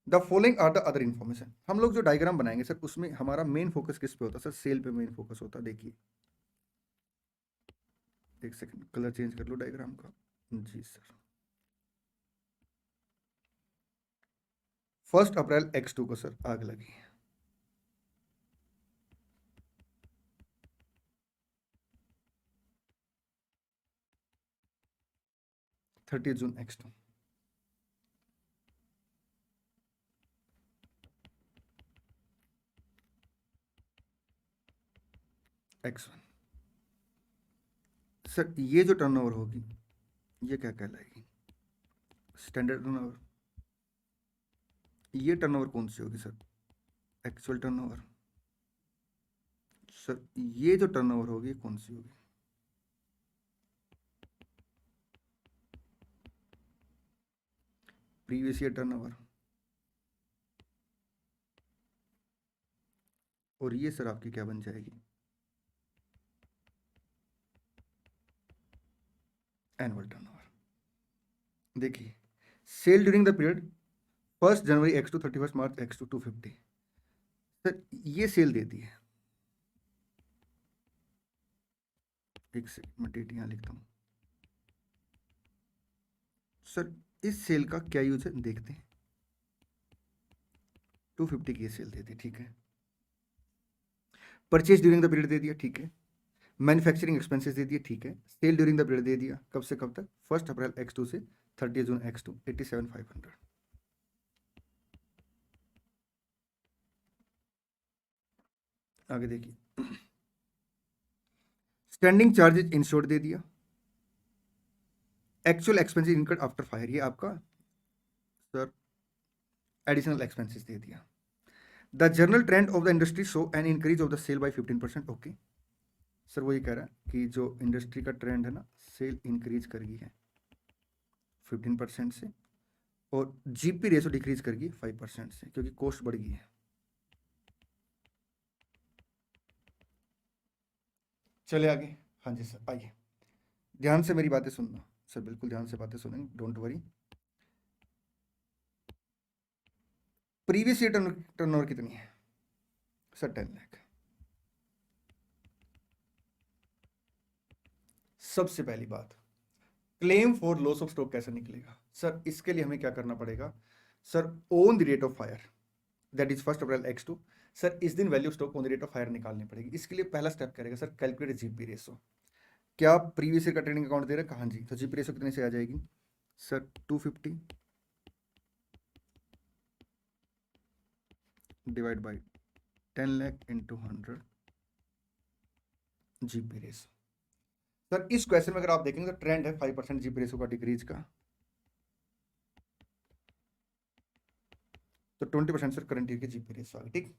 The following are the other information. हम लोग जो डायग्राम बनाएंगे सर उसमें हमारा मेन फोकस किस पे होता है सर? सेल पे मेन फोकस होता है। देखिए एक सेकंड कलर चेंज कर लो डायग्राम का जी सर। 1 अप्रैल X2 को सर आग लगी, thirty June X2 X1। Sir ये जो टर्नओवर होगी ये क्या कहलाएगी? Standard turnover. ये टर्नओवर कौन सी होगी सर? Actual turnover. सर ये जो टर्नओवर होगी कौन सी होगी? Previous year turnover. और ये सर आपकी क्या बन जाएगी? Annual turnover. देखिए sale during the period 1 January X2 31 March X2 250 sir ये सेल दे दी है, एक सेकंड मैं डेट यहाँ लिखता हूँ। सर इस सेल का क्या यूज है देखते हैं। 250 की सेल दे दी, ठीक है। परचेज ड्यूरिंग द पीरियड दे दिया, ठीक है। मैन्युफैक्चरिंग एक्सपेंसेस दे दिए, ठीक है। सेल ड्यूरिंग द पीरियड दे दिया, कब से कब तक, 1 अप्रैल X2 से 30 जून X2, 87,500। आगे देखिए, स्टैंडिंग चार्जेज इंश्योर्ड दे दिया, actual expenses incurred after fire, ये आपका सर एडिशनल एक्सपेंसेस दे दिया। The general trend of the industry show an increase of the sale by 15%, okay. Sir वो ये कह रहा है कि जो इंडस्ट्री का ट्रेंड है ना, सेल इंक्रीज कर गई है 15% से, और जीपी रेशो डिक्रीज कर गई 5% से, क्योंकि कॉस्ट बढ़ गई है। चले आगे। हाँ जी सर, आइए ध्यान से मेरी बातें सुनना सर, बिल्कुल ध्यान से बातें सुनेंगे, don't worry. Previous year turnover कितनी है सर? 10 लाख। सबसे पहली बात, claim for loss of stock कैसे निकलेगा सर? इसके लिए हमें क्या करना पड़ेगा sir? On the rate of fire, that is 1 April X2। Sir इस दिन value stock on the rate of fire निकालनी पड़ेगी। इसके लिए पहला स्टेप करेगा सर, कैलकुलेट जीपी रेशो। क्या प्रीवियस ईयर का ट्रेडिंग अकाउंट दे रखा? हाँ जी। तो जीपी रेशो कितने से आ जाएगी sir? 250 divide by 10 lakh into 100 GP ratio. Sir इस क्वेश्चन में अगर आप देखेंगे तो ट्रेंड है 5% जीपी रेशो का डिक्रीज का, तो 20% सर करंट ईयर की जीपी रेशो आ गई, ठीक।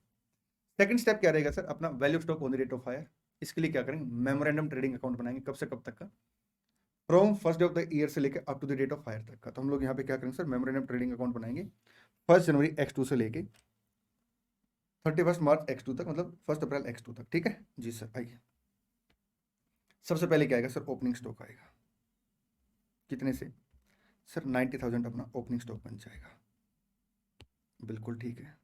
सेकंड स्टेप क्या रहेगा सर अपना? Value stock on the rate of fire. इसके लिए क्या करेंगे? मेमोरेंडम ट्रेडिंग अकाउंट बनाएंगे, कब से कब तक का? From first day of the year से लेकर up to the date of fire तक का। तो हम लोग यहाँ पे क्या करेंगे सर? मेमोरेंडम ट्रेडिंग अकाउंट बनाएंगे 1 जनवरी X2 से लेके 31 मार्च X2 तक, मतलब 1 अप्रैल X2 तक, ठीक है जी सर। आइए, सबसे पहले क्या आएगा सर? ओपनिंग स्टॉक आएगा। कितने से सर? 90,000 अपना ओपनिंग स्टॉक बन जाएगा, बिल्कुल ठीक है।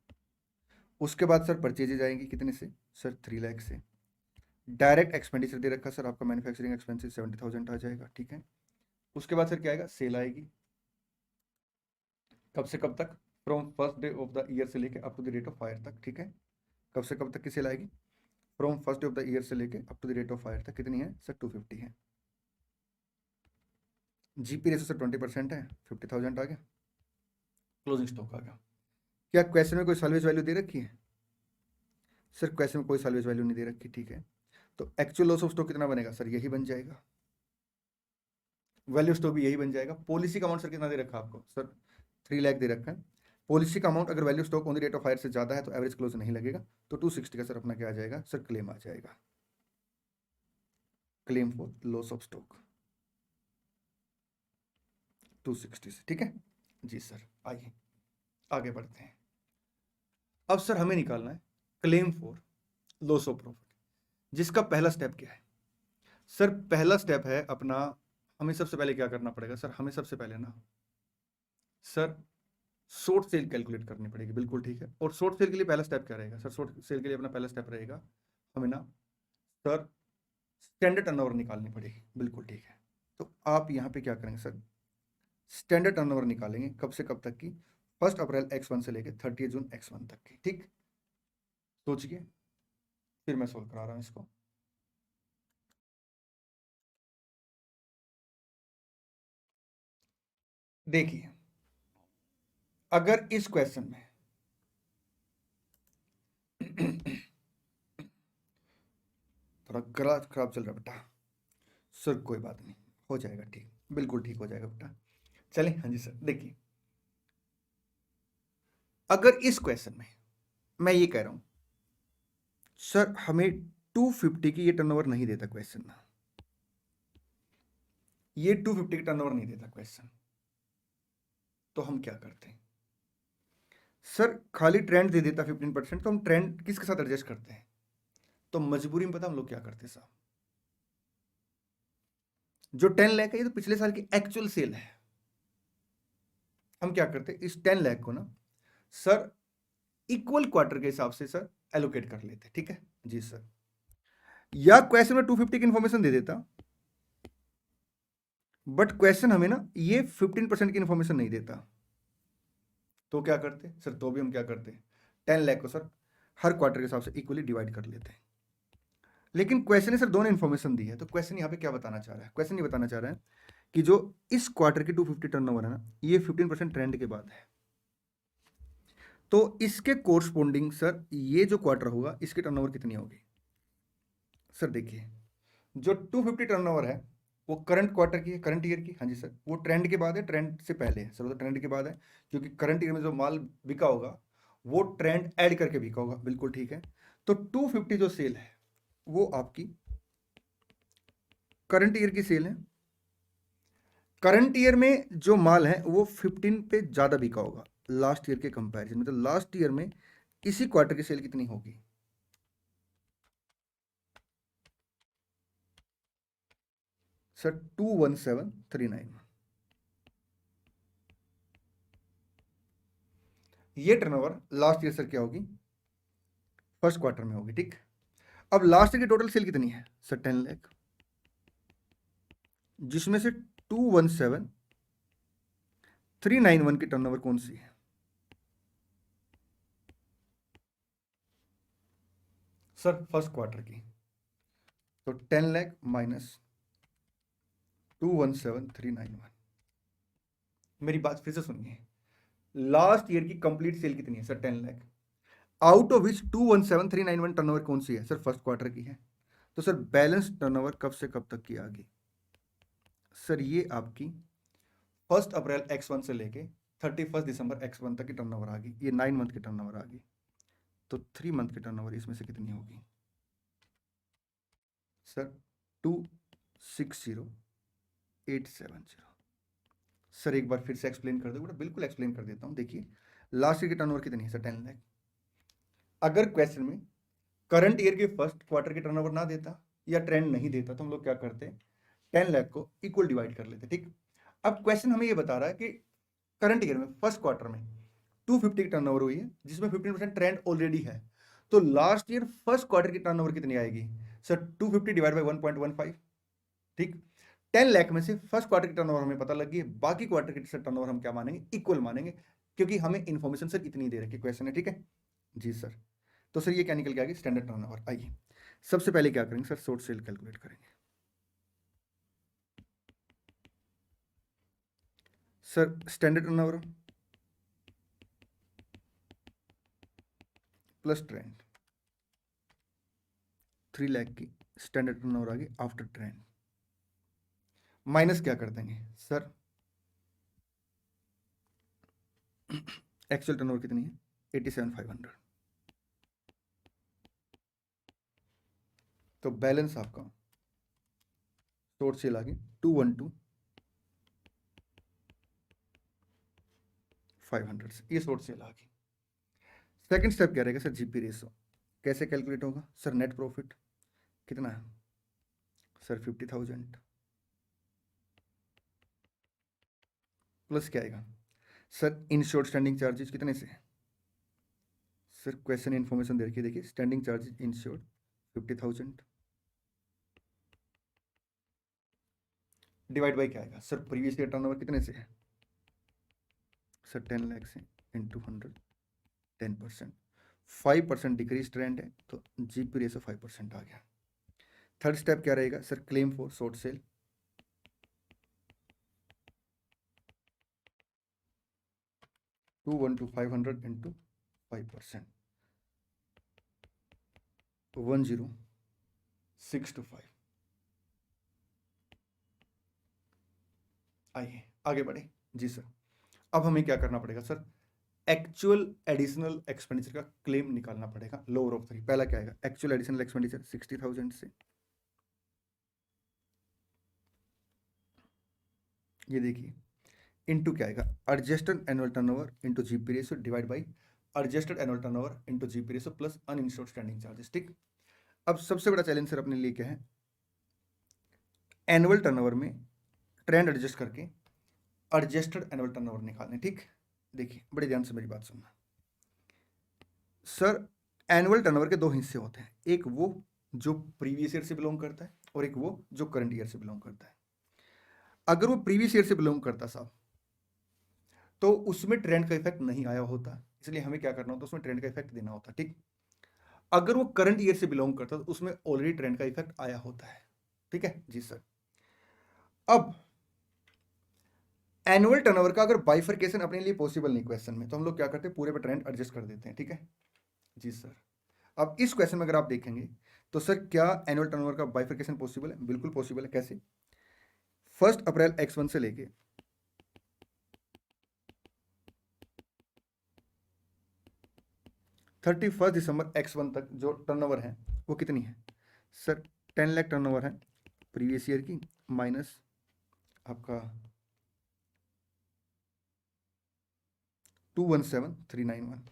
उसके बाद सर परचेजेज आएंगी, कितने से सर? 3 लाख से। डायरेक्ट एक्सपेंडिचर दे रखा सर आपका, मैन्युफैक्चरिंग एक्सपेंसेस 70,000 आ जाएगा, ठीक है। उसके बाद सर क्या आएगा? सेल आएगी, कब से कब तक? From first day of the year से लेके up to the date of fire तक, ठीक है। कब से कब तक की सेल आएगी? From first day of the year से लेके up to the date of fire तक। कितनी है सर? 250 है। जीपी रेशो सर 20% है, 50,000 आ गया, क्लोजिंग स्टॉक आ गया। क्या क्वेश्चन में कोई सैल्वेज वैल्यू दे रखी है सर? क्वेश्चन में कोई सैल्वेज वैल्यू नहीं दे रखी, ठीक है। तो एक्चुअल लॉस ऑफ स्टॉक कितना बनेगा सर? यही बन जाएगा। वैल्यू स्टॉक भी यही बन जाएगा। पॉलिसी का अमाउंट सर कितना दे रखा है आपको सर? 3 लाख दे रखा है। पॉलिसी का अमाउंट अगर value stock on the rate of fire से ज्यादा है तो एवरेज क्लोज नहीं लगेगा, तो 260 का सर अपना क्या आ जाएगा सर? क्लेम आ जाएगा, claim for loss of stock 260 से, ठीक है जी सर। आइए आगे बढ़ते हैं। अब सर हमें निकालना है claim for loss of profit, जिसका पहला स्टेप क्या है सर? पहला स्टेप है अपना, हमें सबसे पहले क्या करना पड़ेगा सर? हमें सबसे पहले ना सर शॉर्ट सेल कैलकुलेट करनी पड़ेगी, बिल्कुल ठीक है। और शॉर्ट सेल के लिए पहला स्टेप क्या रहेगा सर? शॉर्ट सेल के लिए अपना पहला स्टेप रहेगा हमें ना सर स्टैंडर्ड टर्नओवर निकालनी पड़ेगी, बिल्कुल ठीक है। तो आप यहाँ पे क्या करेंगे सर? स्टैंडर्ड टर्नओवर निकालेंगे, कब से कब तक की? 1 अप्रैल X1 से लेकर 30 जून X1 तक की, ठीक। सोचिए, फिर मैं सोल्व करा रहा हूँ इसको। देखिए, अगर इस क्वेश्चन में थोड़ा गला खराब चल रहा है बेटा सर, कोई बात नहीं, हो जाएगा ठीक, बिल्कुल ठीक हो जाएगा बेटा। चलें, हाँ जी सर। देखिए, अगर इस क्वेश्चन में मैं ये कह रहा हूं सर हमें 250 की ये टर्नओवर नहीं देता क्वेश्चन ना, ये 250 की टर्नओवर नहीं देता क्वेश्चन, तो हम क्या करते हैं सर? खाली ट्रेंड दे देता 15%, तो हम ट्रेंड किसके साथ एडजस्ट करते हैं? तो मजबूरी में पता हम लोग क्या करते हैं साहब? जो 10 लाख है ये तो पिछले साल की एक्चुअल सेल है, हम क्या करते हैं? इस 10 लाख को ना सर इक्वल क्वार्टर के हिसाब से सर एलोकेट कर लेते। ठीक है जी सर। या क्वेश्चन में 250 की इंफॉर्मेशन दे देता, बट क्वेश्चन हमें ना ये 15% की इंफॉर्मेशन नहीं देता, तो क्या करते सर? तो भी हम क्या करते, 10 लाख को सर हर क्वार्टर के हिसाब से इक्वली डिवाइड कर लेते हैं। लेकिन क्वेश्चन ने सर दोनों इंफॉर्मेशन दी है, तो क्वेश्चन यहाँ पे क्या बताना चाह रहा है? क्वेश्चन ये बताना चाह रहा है कि जो इस क्वार्टर की 250 टर्नओवर है ना, ये 15% ट्रेंड के बाद है, तो इसके कोरस्पोंडिंग सर ये जो क्वार्टर होगा इसकी टर्नओवर कितनी होगी? सर देखिए, जो 250 टर्नओवर है वो करंट क्वार्टर की है, करंट ईयर की। हाँ जी सर, वो ट्रेंड के बाद है, ट्रेंड से पहले है सर, वो तो ट्रेंड के बाद है, क्योंकि करंट ईयर में जो माल बिका होगा वो ट्रेंड ऐड करके बिका होगा। बिल्कुल ठीक है। तो 250 जो सेल है वो आपकी करंट ईयर की सेल है। करंट ईयर में जो माल है वो 15 पे ज्यादा बिका होगा लास्ट ईयर के कंपैरिजन में। तो लास्ट ईयर में इसी क्वार्टर की सेल कितनी होगी? सर 217,391। ये टर्नओवर लास्ट ईयर सर क्या होगी? फर्स्ट क्वार्टर में होगी। ठीक। अब लास्ट ईयर की टोटल सेल कितनी है सर? 10 लाख, जिसमें से 217,391 की टर्नओवर कौन सी है? सर फर्स्ट क्वार्टर की। तो 10 लाख माइनस 217,391। मेरी बात फिर से सुनिए, लास्ट ईयर की कंप्लीट सेल कितनी है sir? 10 lakh, out of which 217,391 turnover कौन सी है सर? फर्स्ट क्वार्टर की है। तो सर बैलेंस टर्नओवर कब से कब तक की आ गई? सर ये आपकी 1 अप्रैल X1 से लेके 31 दिसंबर X1 तक की टर्नओवर आ गई। ये 9 मंथ की टर्नओवर आ गई। तो 3 मंथ की टर्नओवर इसमें से कितनी होगी सर? 260,870। सर एक बार फिर से एक्सप्लेन कर दो बेटा, बिल्कुल एक्सप्लेन कर देता हूँ। देखिए, लास्ट ईयर की टर्नओवर कितनी है सर? 10 लाख। अगर क्वेश्चन में करंट ईयर के फर्स्ट क्वार्टर की टर्नओवर ना देता या ट्रेंड नहीं देता तो हम लोग क्या करते, 10 लाख को इक्वल डिवाइड कर लेते। ठीक। अब क्वेश्चन हमें ये बता रहा है कि करंट ईयर में फर्स्ट क्वार्टर में 250 की टर्नओवर हुई है, जिसमें 15% ट्रेंड ऑलरेडी है। तो लास्ट ईयर फर्स्ट क्वार्टर की टर्नओवर कितनी आएगी सर? 250 divide by 1.15। ठीक। 10 लाख में से फर्स्ट क्वार्टर की टर्नओवर हमें पता लग गई है, बाकी क्वार्टर की टर्नओवर हम क्या मानेंगे? इक्वल मानेंगे, क्योंकि हमें इंफॉर्मेशन सर इतनी दे रखी क्वेश्चन है। ठीक है जी सर। तो सर ये क्या निकल के आ गई? Standard turnover. आइए सबसे पहले क्या करेंगे सर? शॉर्ट सेल कैलकुलेट करेंगे। Sir standard turnover plus trend, 3 lakh की स्टैंडर्ड टर्नओवर आ गई आफ्टर ट्रेंड, माइनस क्या कर देंगे सर? एक्चुअल टर्नओवर कितनी है? 87,500। तो बैलेंस आपका शॉर्ट सेल आ गई 212,500 से, ये शॉर्ट सेल आ गई। सेकंड स्टेप क्या रहेगा सर? जीपी रेशो कैसे कैलकुलेट होगा सर? नेट प्रॉफिट कितना है सर? 50,000 प्लस क्या आएगा सर? इंश्योर्ड स्टैंडिंग चार्जेस कितने से? सर क्वेश्चन इन्फॉर्मेशन दे रखी है, देखिए standing charges insured 50,000 divide by क्या आएगा सर? प्रीवियस ईयर टर्नओवर कितने से है सर? 10 लाख से इंटू 100, 10%, 5% डिक्रीज ट्रेंड है, तो जीपी रेशो 5% आ गया। थर्ड स्टेप क्या रहेगा sir? Claim for short sale, to 500 into 5%, 10,625। आइए आगे बढ़े जी सर। अब हमें क्या करना पड़ेगा सर? एक्चुअल एडिशनल एक्सपेंडिचर का क्लेम निकालना पड़ेगा लोअर ऑफ 3। पहला क्या आएगा? एक्चुअल एडिशनल एक्सपेंडिचर 60,000 से, ये देखिए, इनटू क्या आएगा? Adjusted annual turnover into GP ratio divide by adjusted annual turnover into GP ratio plus uninsured standing charges. ठीक। अब सबसे बड़ा चैलेंज सर अपने लिए क्या है? एनुअल टर्नओवर में ट्रेंड एडजस्ट करके एडजस्टेड एनुअल टर्नओवर निकालने। ठीक। देखिए बड़े ध्यान से मेरी बात सुनना सर, एनुअल टर्नओवर के दो हिस्से होते हैं, एक वो जो प्रीवियस ईयर से बिलोंग करता है और एक वो जो करंट ईयर से बिलोंग करता है। अगर वो प्रीवियस ईयर से बिलोंग करता साहब तो उसमें ट्रेंड का इफेक्ट नहीं आया होता, इसलिए हमें क्या करना होता, उसमें ट्रेंड का इफेक्ट देना होता। ठीक, अगर वो करंट ईयर से बिलोंग करता तो उसमें ऑलरेडी ट्रेंड का इफेक्ट आया होता है। ठीक है जी सर। अब एनुअल टर्नओवर का अगर बाइफरकेशन अपने लिए पॉसिबल नहीं क्वेश्चन में, तो हम लोग क्या करते हैं, पूरे पे ट्रेंड एडजस्ट कर देते हैं। ठीक है जी सर। अब इस क्वेश्चन में अगर आप देखेंगे तो सर क्या एनुअल टर्नओवर का बाइफरकेशन पॉसिबल है? बिल्कुल पॉसिबल है। कैसे? 1 अप्रैल X1 से लेके 31 दिसंबर X1 तक जो टर्नओवर है वो कितनी है सर? 10 लाख टर्नओवर है प्रीवियस ईयर की, माइनस आपका 217391।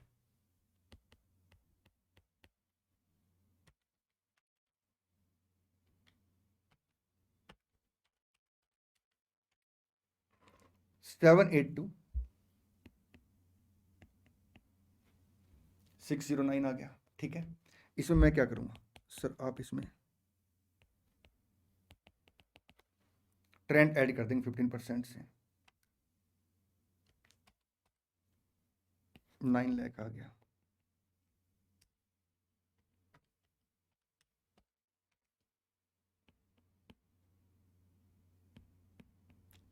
सेवन 609 आ गया। ठीक है, इसमें मैं क्या करूंगा सर, आप इसमें ट्रेंड ऐड कर देंगे 15% से, 9 लाख आ गया।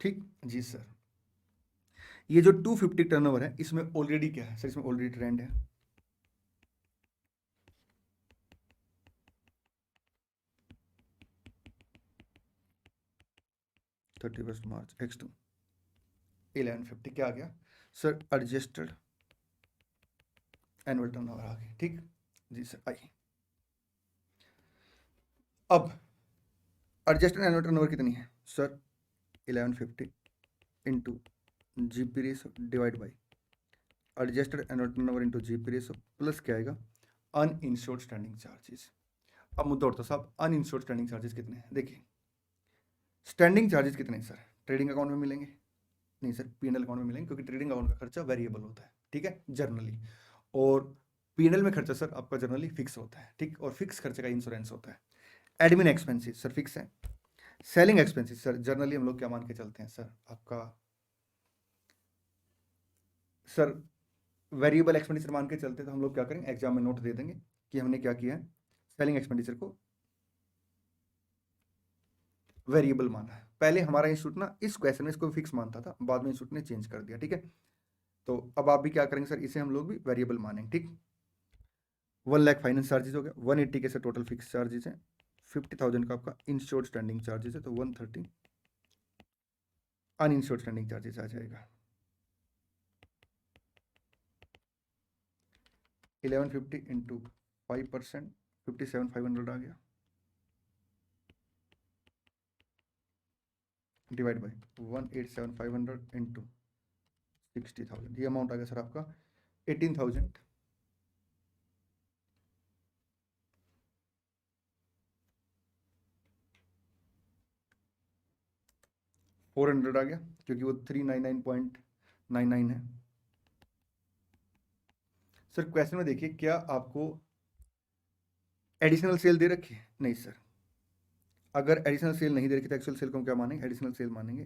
ठीक जी सर। ये जो 250 टर्नओवर है इसमें ऑलरेडी क्या है सर? इसमें ऑलरेडी ट्रेंड है। March 31 X2 1150 क्या आ गया सर? एडजस्टेड एनुअल टर्नओवर आ गया। ठीक जी सर। आइए अब एडजस्टेड एनुअल टर्नओवर कितनी है sir? 1150 into GP ratio divide by adjusted annual turnover into GP ratio plus क्या आएगा? Uninsured standing charges. अब मुद्दा उठता साहब, अनइंश्योर्ड स्टैंडिंग चार्जेस कितने हैं? देखिए स्टैंडिंग चार्जेस कितने हैं सर? ट्रेडिंग अकाउंट में मिलेंगे? नहीं सर, पीएनएल अकाउंट में मिलेंगे, क्योंकि ट्रेडिंग अकाउंट का खर्चा वेरिएबल होता है। ठीक है जनरली, और पीएनएल में खर्चा सर आपका जनरली फिक्स होता है। ठीक, और फिक्स खर्चे का इंश्योरेंस होता है। एडमिन एक्सपेंसेस सर फिक्स है। सेलिंग एक्सपेंसेस सर जनरली हम लोग क्या मान के चलते हैं सर, आपका सर वेरिएबल एक्सपेंडिचर मान के चलते, तो हम लोग क्या करेंगे, एग्जाम में नोट दे देंगे कि हमने क्या किया है, सेलिंग एक्सपेंडिचर को वेरिएबल माना है। पहले हमारा इंस्टीट्यूट ना इस क्वेश्चन में इसको फिक्स मानता था, बाद में इंस्टीट्यूट ने चेंज कर दिया। ठीक है, तो अब आप भी क्या करेंगे सर, इसे हम लोग भी वेरिएबल मानेंगे। ठीक, 1 लाख फाइनेंस चार्जेस हो गया, 180 के सर टोटल फिक्स चार्जेस हैं, 50,000 का आपका इंश्योर्ड स्टैंडिंग चार्जेस है, तो 130 अनइंश्योर्ड स्टैंडिंग चार्जेस आ जाएगा। 1150 इंटू 5%, 57,500 आ गया, डिवाइड बाई 187,500 इंटू 60,000, ये अमाउंट आ गया सर आपका 18,400 आ गया, क्योंकि वो 399.99 है। सर क्वेश्चन में देखिए, क्या आपको एडिशनल सेल दे रखी है? नहीं सर, अगर एडिशनल सेल नहीं दे रखी तो एक्चुअल सेल को हम क्या मानेंगे, एडिशनल सेल मानेंगे।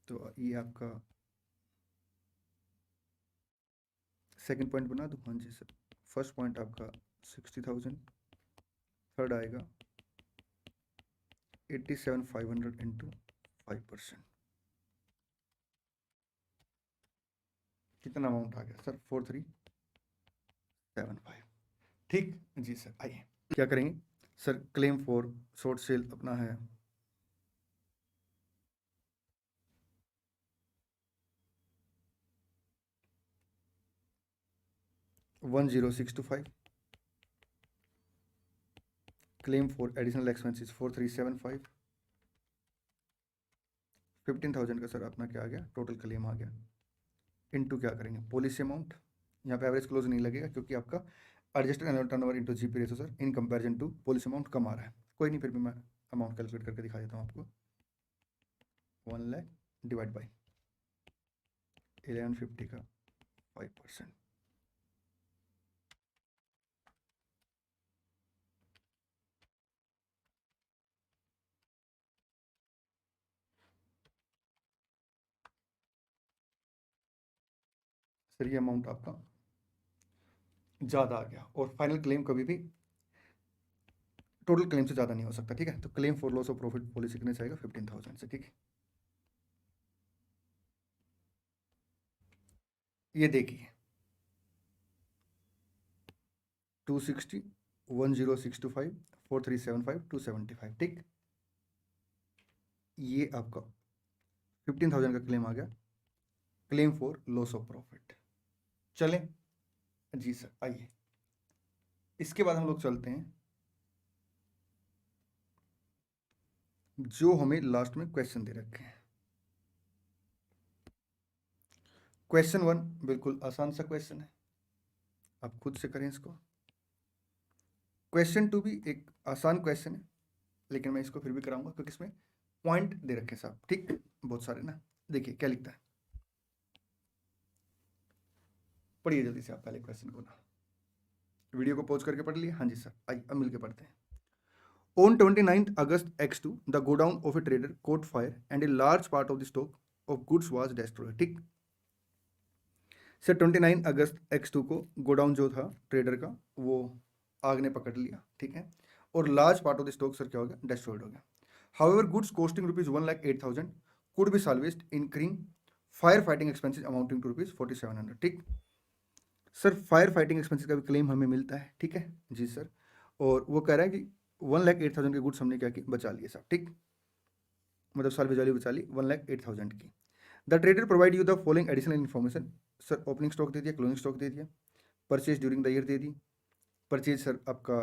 तो ये आपका सेकंड पॉइंट बना दूँ? हाँ जी सर। फर्स्ट पॉइंट आपका 60,000, थर्ड आएगा 87,500 इंटू 5%, कितना अमाउंट आ गया सर? 4375। ठीक जी सर। आइए क्या करेंगे sir, claim for short cell अपना है 10625, क्लेम फॉर एडिशनल एक्सपेंसेस 4375, 15,000 का सर अपना क्या आ गया, टोटल क्लेम आ गया, इनटू क्या करेंगे, पॉलिसी अमाउंट। यहाँ पे एवरेज क्लोज नहीं लगेगा, क्योंकि आपका adjusted annual turnover into GP ratio sir in comparison to policy amount कम आ रहा है। कोई नहीं, फिर भी मैं अमाउंट कैलकुलेट करके दिखा देता हूँ आपको। 1 लाख डिवाइड बाई 1150 का 5%, सर ये अमाउंट आपका ज़्यादा आ गया, और फाइनल क्लेम कभी भी टोटल क्लेम से ज़्यादा नहीं हो सकता, ठीक है। तो claim for loss of profit policy कितने से आएगा, 15,000 से, ठीक है। ये देखिए 260, 10625, 4375, 275, ठीक। ये आपका 15,000 का क्लेम आ गया, claim for loss of profit. चलें जी सर, आइए इसके बाद हम लोग चलते हैं जो हमें लास्ट में क्वेश्चन दे रखे हैं। क्वेश्चन 1 बिल्कुल आसान सा क्वेश्चन है, आप खुद से करें इसको। क्वेश्चन 2 भी एक आसान क्वेश्चन है, लेकिन मैं इसको फिर भी कराऊंगा क्योंकि इसमें पॉइंट दे रखे हैं साहब, ठीक, बहुत सारे ना। देखिए क्या लिखता है, पढ़िए जल्दी से आप पहले क्वेश्चन को ना, वीडियो को पॉज करके पढ़ लिए। हाँ जी सर, आइए अब मिलकर पढ़ते हैं। On 29th August X2, the godown of a trader caught fire and a large part of the stock of goods was destroyed, ठीक। सर 29 अगस्त X2 को गोडाउन जो था ट्रेडर का वो आग ने पकड़ लिया, ठीक है, और large part of the stock sir क्या हो गया, डिस्ट्रॉयड हो गया। However goods costing ₹1,08,000 could be salvaged incurring fire fighting expenses amounting to ₹4,700, ठीक। सर फायर फाइटिंग एक्सपेंसेस का भी क्लेम हमें मिलता है, ठीक है जी सर। और वो कह रहा है कि 1,08,000 के गुड्स हमने क्या की, बचा लिए साहब, ठीक, मतलब साल्वेज वैल्यू बचा ली 1,08,000 की। The trader provide you the following additional information, sir opening stock दे दिया, क्लोजिंग स्टॉक दे दिया, परचेज ड्यूरिंग द ईयर दे दी, परचेज सर आपका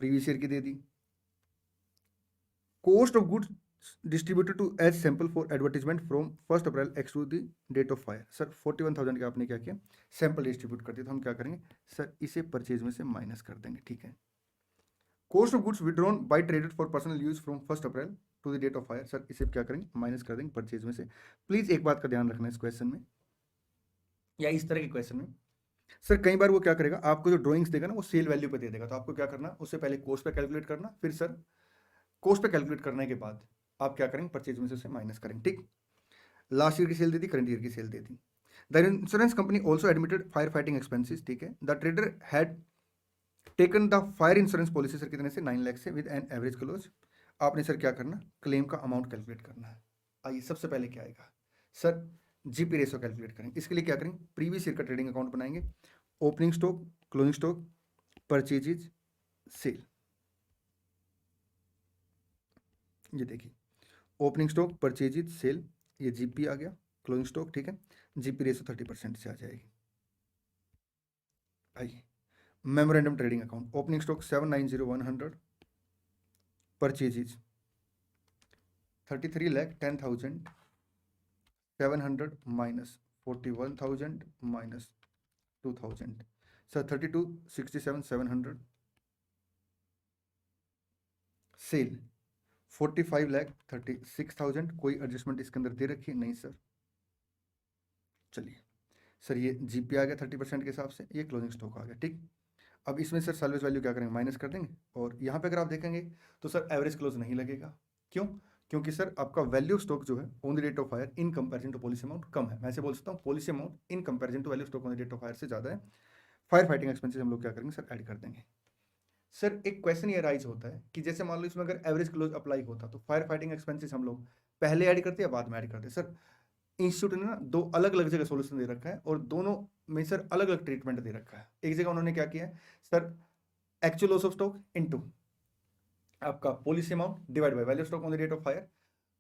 प्रीवियस ईयर की दे दी, cost of goods distributed to as sample for advertisement from 1 April X two the date of fire, sir 41,000 का आपने क्या किया, सैंपल डिस्ट्रीब्यूट कर दिया। तो हम क्या करेंगे सर, इसे परचेज में से माइनस कर देंगे, ठीक है। Cost of goods withdrawn by trader for personal use from 1 April to the date of fire, sir इसे क्या करेंगे, माइनस कर देंगे परचेज में से। प्लीज एक बात का ध्यान रखना इस क्वेश्चन में या इस तरह के क्वेश्चन में, सर कई बार वो क्या करेगा, आपको जो ड्राइंग्स देगा ना वो सेल वैल्यू पे दे देगा, तो आपको क्या करना, उससे पहले कॉस्ट पे कैलकुलेट करना, फिर सर कॉस्ट पे कैलकुलेट करने के बाद आप क्या करेंगे, परचेज में से उसे माइनस करेंगे, ठीक। लास्ट ईयर की सेल दे दी, करंट ईयर की सेल दे दी। The insurance company also admitted fire fighting expenses, ठीक है। The trader had taken the fire insurance policy sir कितने से, 9 लाख से, विद एन एवरेज क्लोज। आपने सर क्या करना, क्लेम का अमाउंट कैलकुलेट करना है। आइए सबसे पहले क्या आएगा सर, जीपी रेशो कैलकुलेट करेंगे। इसके लिए क्या करेंगे, प्रीवियस ईयर का ट्रेडिंग अकाउंट बनाएंगे, opening stock, closing stock, purchases, sale. ये देखिए ओपनिंग स्टॉक, परचेजेज, सेल, ये जीपी आ गया, क्लोजिंग स्टॉक, ठीक है। जीपी रेशो 30% से आ जाएगी। आइए memorandum trading account, opening stock 790,100, purchases 33,10,700 minus 41,000 minus 2,000, sir 32,67,700, sale 45,36,000। कोई एडजस्टमेंट इसके अंदर दे रखी है, नहीं सर। चलिए सर ये जीपी आ गया 30% के हिसाब से, ये क्लोजिंग स्टॉक आ गया, ठीक। अब इसमें सर सैलवेज वैल्यू क्या करेंगे, माइनस कर देंगे, और यहाँ पे अगर आप देखेंगे तो सर एवरेज क्लोज नहीं लगेगा। क्यों, क्योंकि सर आपका वैल्यू स्टॉक जो है on the date of fire in comparison to policy amount कम है। मैं ऐसे बोल सकता हूँ policy amount in comparison to value stock on the date of fire से ज़्यादा है। फायर फाइटिंग एक्सपेंसेस हम लोग क्या करेंगे सर, ऐड कर देंगे। सर एक क्वेश्चन ये राइज होता है कि जैसे मान लो इसमें अगर एवरेज क्लोज अप्लाई होता तो फायर फाइटिंग एक्सपेंसेस हम लोग पहले ऐड करते या बाद में ऐड करते। सर इंस्टीट्यूट ने ना दो अलग अलग जगह सॉल्यूशन दे रखा है और दोनों में सर अलग अलग ट्रीटमेंट दे रखा है। एक जगह उन्होंने क्या किया है sir, actual loss of stock into आपका policy amount divide by value stock on the date of fire.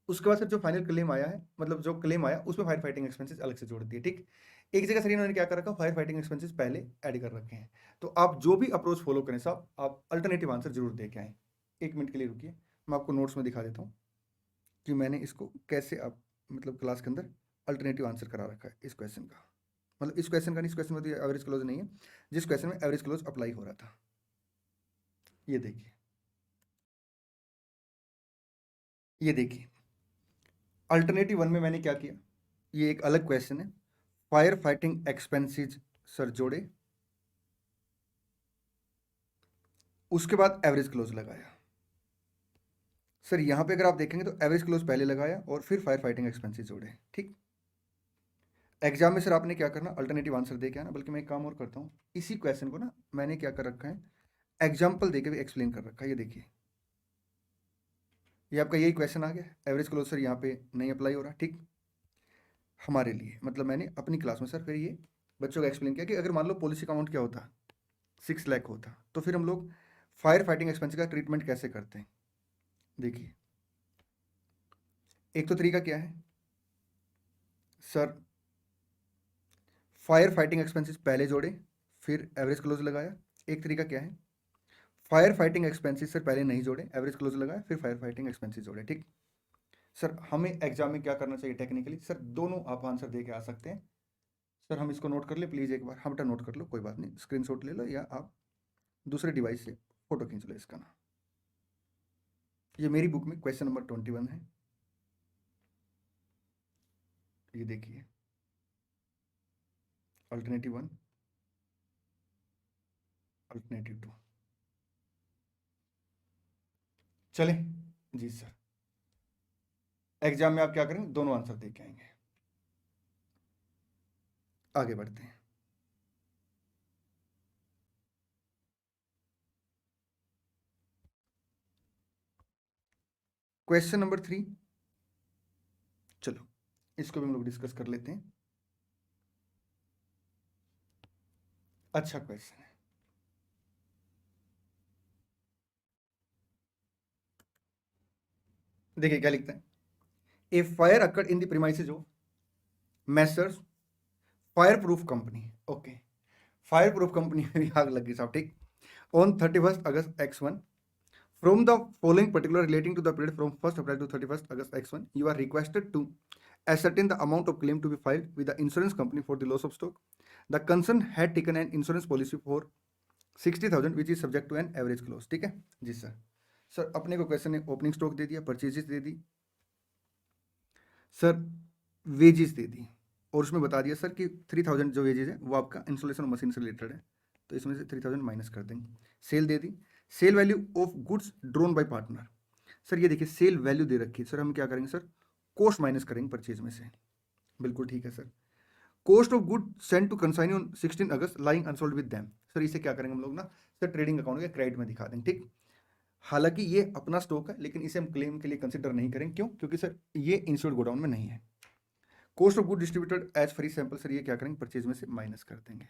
उसके बाद सर जो फाइनल क्लेम आया है, मतलब जो क्लेम आया उसमें फायर फाइटिंग एक्सपेंसेस अलग से जोड़ दिए, ठीक। एक जगह सर इन्होंने क्या कर रखा, फायर फाइटिंग एक्सपेंसेस पहले ऐड कर रखे हैं। तो आप जो भी अप्रोच फॉलो करें साहब, आप अल्टरनेटिव आंसर जरूर दे के आए। एक मिनट के लिए रुकिए, मैं आपको नोट्स में दिखा देता हूँ कि मैंने इसको कैसे आप मतलब क्लास के अंदर अल्टरनेटिव आंसर करा रखा है इस क्वेश्चन का। मतलब इस क्वेश्चन का नहीं, इस क्वेश्चन में तो एवरेज क्लोज नहीं है, जिस क्वेश्चन में एवरेज क्लोज अप्लाई हो रहा था। ये देखिए, ये देखिए अल्टरनेटिव 1 में मैंने क्या किया, ये एक अलग क्वेश्चन है, फायर फाइटिंग एक्सपेंसेस सर जोड़े, उसके बाद एवरेज क्लोज लगाया। सर यहाँ पे अगर आप देखेंगे तो एवरेज क्लोज पहले लगाया और फिर फायर फाइटिंग एक्सपेंसेस जोड़े, ठीक। एग्जाम में सर आपने क्या करना, अल्टरनेटिव आंसर दे के आना। बल्कि मैं एक काम और करता हूँ, इसी क्वेश्चन को ना मैंने क्या कर रखा है, एग्जाम्पल देके भी एक्सप्लेन कर रखा है। ये देखिए, ये आपका यही क्वेश्चन आ गया। एवरेज क्लोज सर यहाँ पे नहीं अप्लाई हो रहा, ठीक हमारे लिए, मतलब मैंने अपनी क्लास में सर फिर ये बच्चों को एक्सप्लेन किया कि अगर मान लो पॉलिसी का अमाउंट क्या होता, 6 लाख होता, तो फिर हम लोग फायर फाइटिंग एक्सपेंस का ट्रीटमेंट कैसे करते हैं। देखिए, एक तो तरीका क्या है सर, फायर फाइटिंग एक्सपेंसेस पहले जोड़े फिर एवरेज क्लोज लगाया। एक तरीका क्या है, फायर फाइटिंग एक्सपेंसेस सर पहले नहीं जोड़े, एवरेज क्लोज लगाया फिर फायर फाइटिंग एक्सपेंसेस जोड़े, ठीक। सर हमें एग्जाम में क्या करना चाहिए टेक्निकली, सर दोनों आप आंसर दे के आ सकते हैं। सर हम इसको नोट कर ले प्लीज़, एक बार हम नोट कर लो, कोई बात नहीं, स्क्रीनशॉट ले लो या आप दूसरे डिवाइस से फोटो खींच लो इसका ना। ये मेरी बुक में क्वेश्चन नंबर 21 है, ये देखिए, अल्टरनेटिव 1, अल्टरनेटिव 2। चले जी सर, एग्जाम में आप क्या करेंगे, दोनों आंसर दे के आएंगे। आगे बढ़ते हैं। क्वेश्चन नंबर 3, चलो इसको भी हम लोग डिस्कस कर लेते हैं। अच्छा क्वेश्चन है, देखिए क्या लिखता है, a fire occurred in the premises of Messrs fire proof company. Okay, fire proof company में भी आग लगी साहब, ठीक। On 31 August X1 from the following particular relating to the period from 1st April to 31st August X1, you are requested to ascertain the amount of claim to be filed with the insurance company for the loss of stock. The concerned had taken an insurance policy for 60,000 which is subject to an average clause, ठीक है जी sir. Sir अपने को question ने opening stock दे दिया, purchases दे दी sir, wages दे दी, और उसमें बता दिया सर कि 3000 जो वेजेस है वो आपका इंस्टॉलेशन मशीन से रिलेटेड है, तो इसमें से 3000 माइनस कर देंगे। सेल दे दी, sale value of goods drawn by partner. Sir ये देखिए सेल वैल्यू दे रखी है, सर हम क्या करेंगे सर, कॉस्ट माइनस करेंगे परचेज में से, बिल्कुल ठीक है sir. Cost of good sent to consignee on 16 August lying unsold with them. Sir इसे क्या करेंगे हम लोग ना सर, ट्रेडिंग अकाउंट के क्रेडिट में दिखा देंगे, ठीक। हालांकि ये अपना स्टॉक है लेकिन इसे हम क्लेम के लिए कंसिडर नहीं करेंगे, क्यों, क्योंकि सर ये इंश्योर्ड गोडाउन में नहीं है। Cost of good distributed as free sample, sir ये क्या करेंगे, परचेज में से माइनस कर देंगे।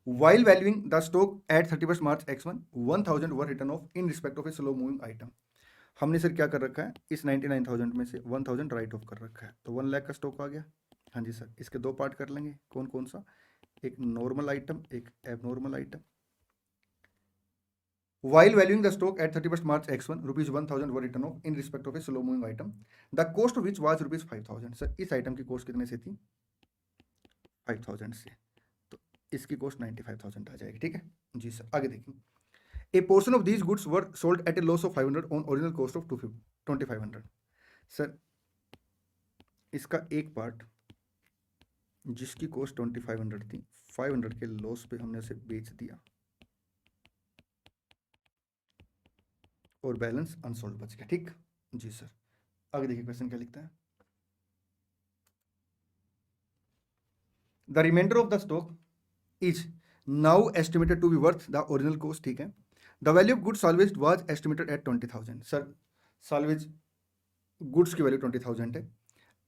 While valuing the stock at 31st March X1, 1000 were written off in respect of a slow moving item. हमने सर क्या कर रखा है, इस 99,000 में से 1000 राइट ऑफ कर रखा है, तो 1 लाख का स्टॉक आ गया। हाँ जी सर, इसके दो पार्ट कर लेंगे, कौन कौन सा, एक नॉर्मल आइटम, एक abnormal item. While valuing the stock at 31st March X1, rupees 1000 were written off in respect of a slow moving item, the cost of which was rupees 5000। Sir इस item की cost कितने से थी, 5000 से, तो इसकी cost 95,000 आ जाएगी, ठीक है जी सर। आगे देखिए, ए portion of these goods were sold at a loss of 500 on original cost of 2500। Sir इसका एक पार्ट जिसकी कॉस्ट 2500 थी, 500 के लॉस पे हमने उसे बेच दिया और बैलेंस अनसोल्ड बच गया, ठीक जी सर। आगे देखिए क्वेश्चन क्या लिखता है, the reminder of the stock is now estimated to be worth the original cost, ठीक है। The value of goods salvage was estimated at 20,000। Sir salvage goods की वैल्यू 20,000 है,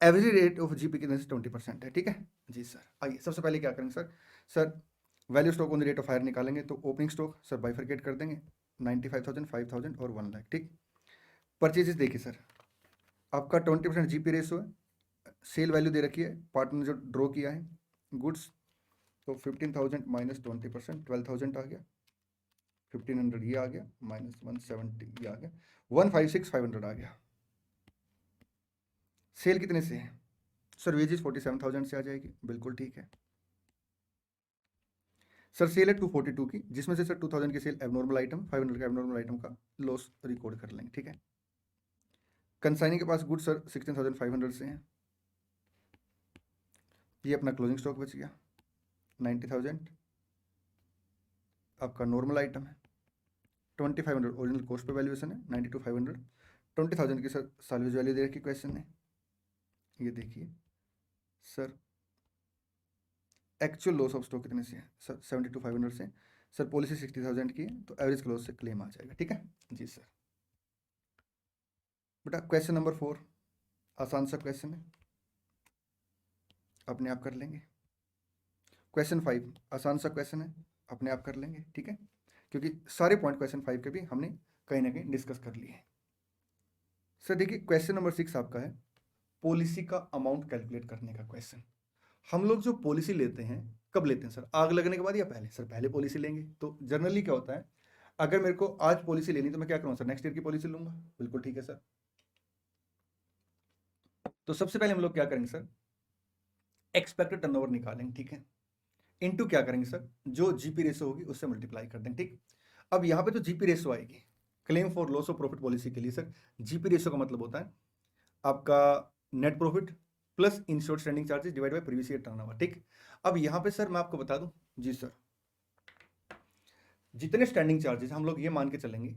एवरेज रेट ऑफ जीपी कितने से 20% है, ठीक है जी सर। आइए सबसे पहले क्या करेंगे sir, sir value stock on the rate of higher निकालेंगे, तो ओपनिंग स्टॉक सर बाइफरकेट कर देंगे, 95,000, 5,000 और 1 लाख, ठीक। परचेजेस देखिए सर, आपका 20% जीपी रेशो है, सेल वैल्यू दे रखी है, पार्टनर जो ड्रॉ किया है गुड्स, तो 15,000 माइनस 20%, 12,000 आ गया, 1500 ये आ गया, माइनस 170 ये आ गया, 156,500 आ गया। सेल कितने से है सर, वेजेस 47,000 से आ जाएगी, बिल्कुल ठीक है सर। सेल है 242 की, जिसमें से सर 2000 की सेल एबनॉर्मल आइटम, 500 का एबनॉर्मल आइटम का लॉस रिकॉर्ड कर लेंगे, ठीक है। कंसाइनी के पास गुड सर 16,500 से हैं, ये अपना क्लोजिंग स्टॉक बच गया 90,000, आपका नॉर्मल आइटम है 2500, ओरिजिनल कॉस्ट पे वैल्यूएशन है 92,500, 20,000 की सर सैलवेज वैल्यू दे रखी क्वेश्चन ने, ये देखिए sir actual loss of stock कितने से है सर? 72,500 से। सर पॉलिसी 60,000 की है, तो एवरेज क्लोज से क्लेम आ जाएगा। ठीक है जी सर। बेटा क्वेश्चन नंबर 4 आसान सा क्वेश्चन है, अपने आप कर लेंगे। क्वेश्चन 5 आसान सा क्वेश्चन है, अपने आप कर लेंगे। ठीक है, क्योंकि सारे पॉइंट क्वेश्चन 5 के भी हमने कहीं ना कहीं डिस्कस कर लिए हैं। सर देखिए क्वेश्चन नंबर 6 आपका है पॉलिसी का अमाउंट कैलकुलेट करने का क्वेश्चन। हम लोग जो पॉलिसी लेते हैं कब लेते हैं सर? आग लगने के बाद या पहले? सर पहले पॉलिसी लेंगे। तो जनरली क्या होता है, अगर मेरे को आज पॉलिसी लेनी तो मैं क्या करूँगा सर? नेक्स्ट ईयर की पॉलिसी लूंगा। बिल्कुल ठीक है सर। तो सबसे पहले हम लोग क्या करेंगे सर? एक्सपेक्टेड टर्नओवर निकालेंगे। ठीक है, इनटू क्या करेंगे सर? जो जीपी रेशो होगी उससे मल्टीप्लाई कर देंगे। ठीक, अब यहाँ पे तो जीपी रेशो आएगी claim for loss of profit policy के लिए। सर जीपी रेशो का मतलब होता है आपका net profit plus insured standing charges divide bye previous year turnover. ठीक, अब यहाँ पे सर मैं आपको बता दूं जी सर, जितने स्टैंडिंग चार्जेस हम लोग ये मान के चलेंगे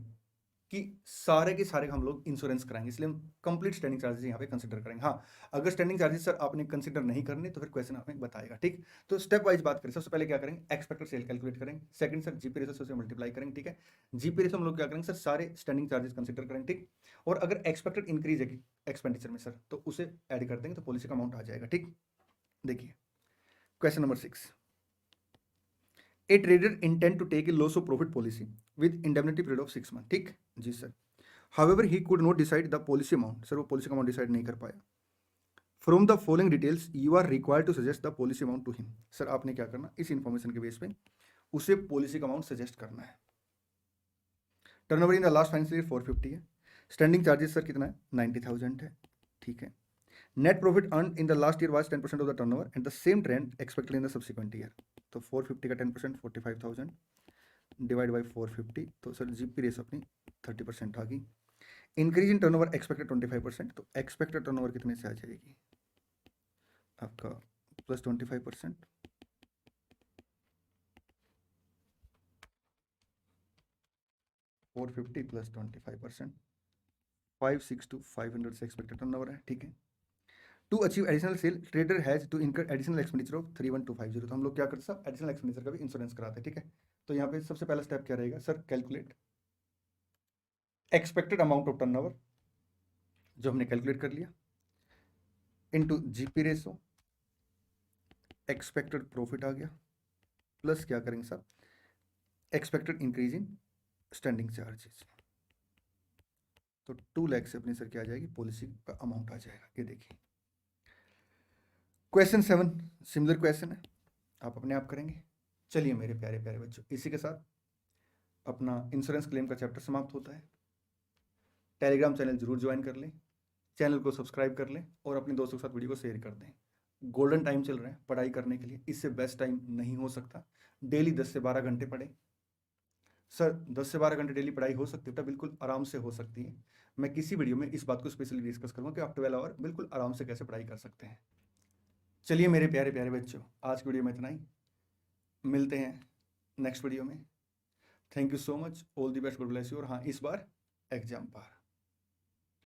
कि सारे के सारे हम लोग इंश्योरेंस कराएंगे, इसलिए हम कंप्लीट स्टैंडिंग चार्जेस यहाँ पे कंसिडर करेंगे। हाँ, अगर स्टैंडिंग चार्जेस सर आपने कंसिडर नहीं करने तो फिर क्वेश्चन आपने बताएगा। ठीक, तो स्टेप वाइज बात करें। सबसे पहले क्या करेंगे? एक्सपेक्टेड सेल कैलकुलेट करेंगे। सेकंड सर जीपी रेशो से मल्टीप्लाई करेंगे। ठीक है, जीपी रेशो हम लोग क्या करेंगे सर? सारे स्टैंडिंग चार्जेस कंसिडर करेंगे। ठीक, और अगर एक्सपेक्टेड इंक्रीज है एक्सपेंडिचर में सर तो उसे ऐड कर देंगे तो पॉलिसी का अमाउंट आ जाएगा। ठीक, देखिए question number 6, a trader intend to take a loss of profit policy with indemnity period of 6 month. ठीक जी sir, however he could not decide the policy amount. Sir वो पॉलिसी का अमाउंट डिसाइड नहीं कर पाया। From the following details you are required to suggest the policy amount to him. Sir आपने क्या करना, इस इंफॉर्मेशन के बेस पे उसे पॉलिसी का अमाउंट सजेस्ट करना है। Turnover in the last financial year 450 है। स्टैंडिंग चार्जेस सर कितना है? 90,000 है। ठीक है, net profit earn in the last year was 10% of the turnover and the same trend expected in the subsequent year. तो 450 का 10% 45,000 डिवाइड बाई 450, तो sir GP race अपनी 30% आ गई। इंक्रीज इन टर्नओवर एक्सपेक्टेड 25%, तो एक्सपेक्टेड टर्नओवर कितने से आ जाएगी आपका? प्लस 25%, 450 प्लस 25%, 562,500 से एक्सपेक्टेड टर्नओवर है। ठीक है, to achieve additional sale trader has to incur additional expenditure of 31,250। तो हम लोग क्या करते हैं? एडिशनल एक्सपेंडिचर का भी इंश्योरेंस कराते हैं। ठीक है, तो यहाँ पे सबसे पहला स्टेप क्या रहेगा sir? Calculate expected amount of turnover जो हमने कैलकुलेट कर लिया into GP ratio, expected profit आ गया, प्लस क्या करेंगे sir? Expected increase in standing charges. तो 2 लाख से अपनी सर क्या आ जाएगी? पॉलिसी का अमाउंट आ जाएगा। ये देखिए क्वेश्चन 7 सिमिलर क्वेश्चन है, आप अपने आप करेंगे। चलिए मेरे प्यारे प्यारे बच्चों, इसी के साथ अपना इंश्योरेंस क्लेम का चैप्टर समाप्त होता है। टेलीग्राम चैनल जरूर ज्वाइन कर लें, चैनल को सब्सक्राइब कर लें और अपने दोस्तों के साथ वीडियो को शेयर कर दें। गोल्डन टाइम चल रहा है पढ़ाई करने के लिए, इससे बेस्ट टाइम नहीं हो सकता। डेली 10 से 12 घंटे पढ़ें। सर 10 से 12 घंटे डेली पढ़ाई हो सकती है बेटा? बिल्कुल आराम से हो सकती है। मैं किसी वीडियो में इस बात को स्पेशली डिस्कस करूंगा कि आप 12 आवर बिल्कुल आराम से कैसे पढ़ाई कर सकते हैं। चलिए मेरे प्यारे प्यारे बच्चों, आज की वीडियो में इतना ही, मिलते हैं नेक्स्ट वीडियो में। Thank you so much, all the best, good bless you. और हाँ, इस बार एग्जाम पार।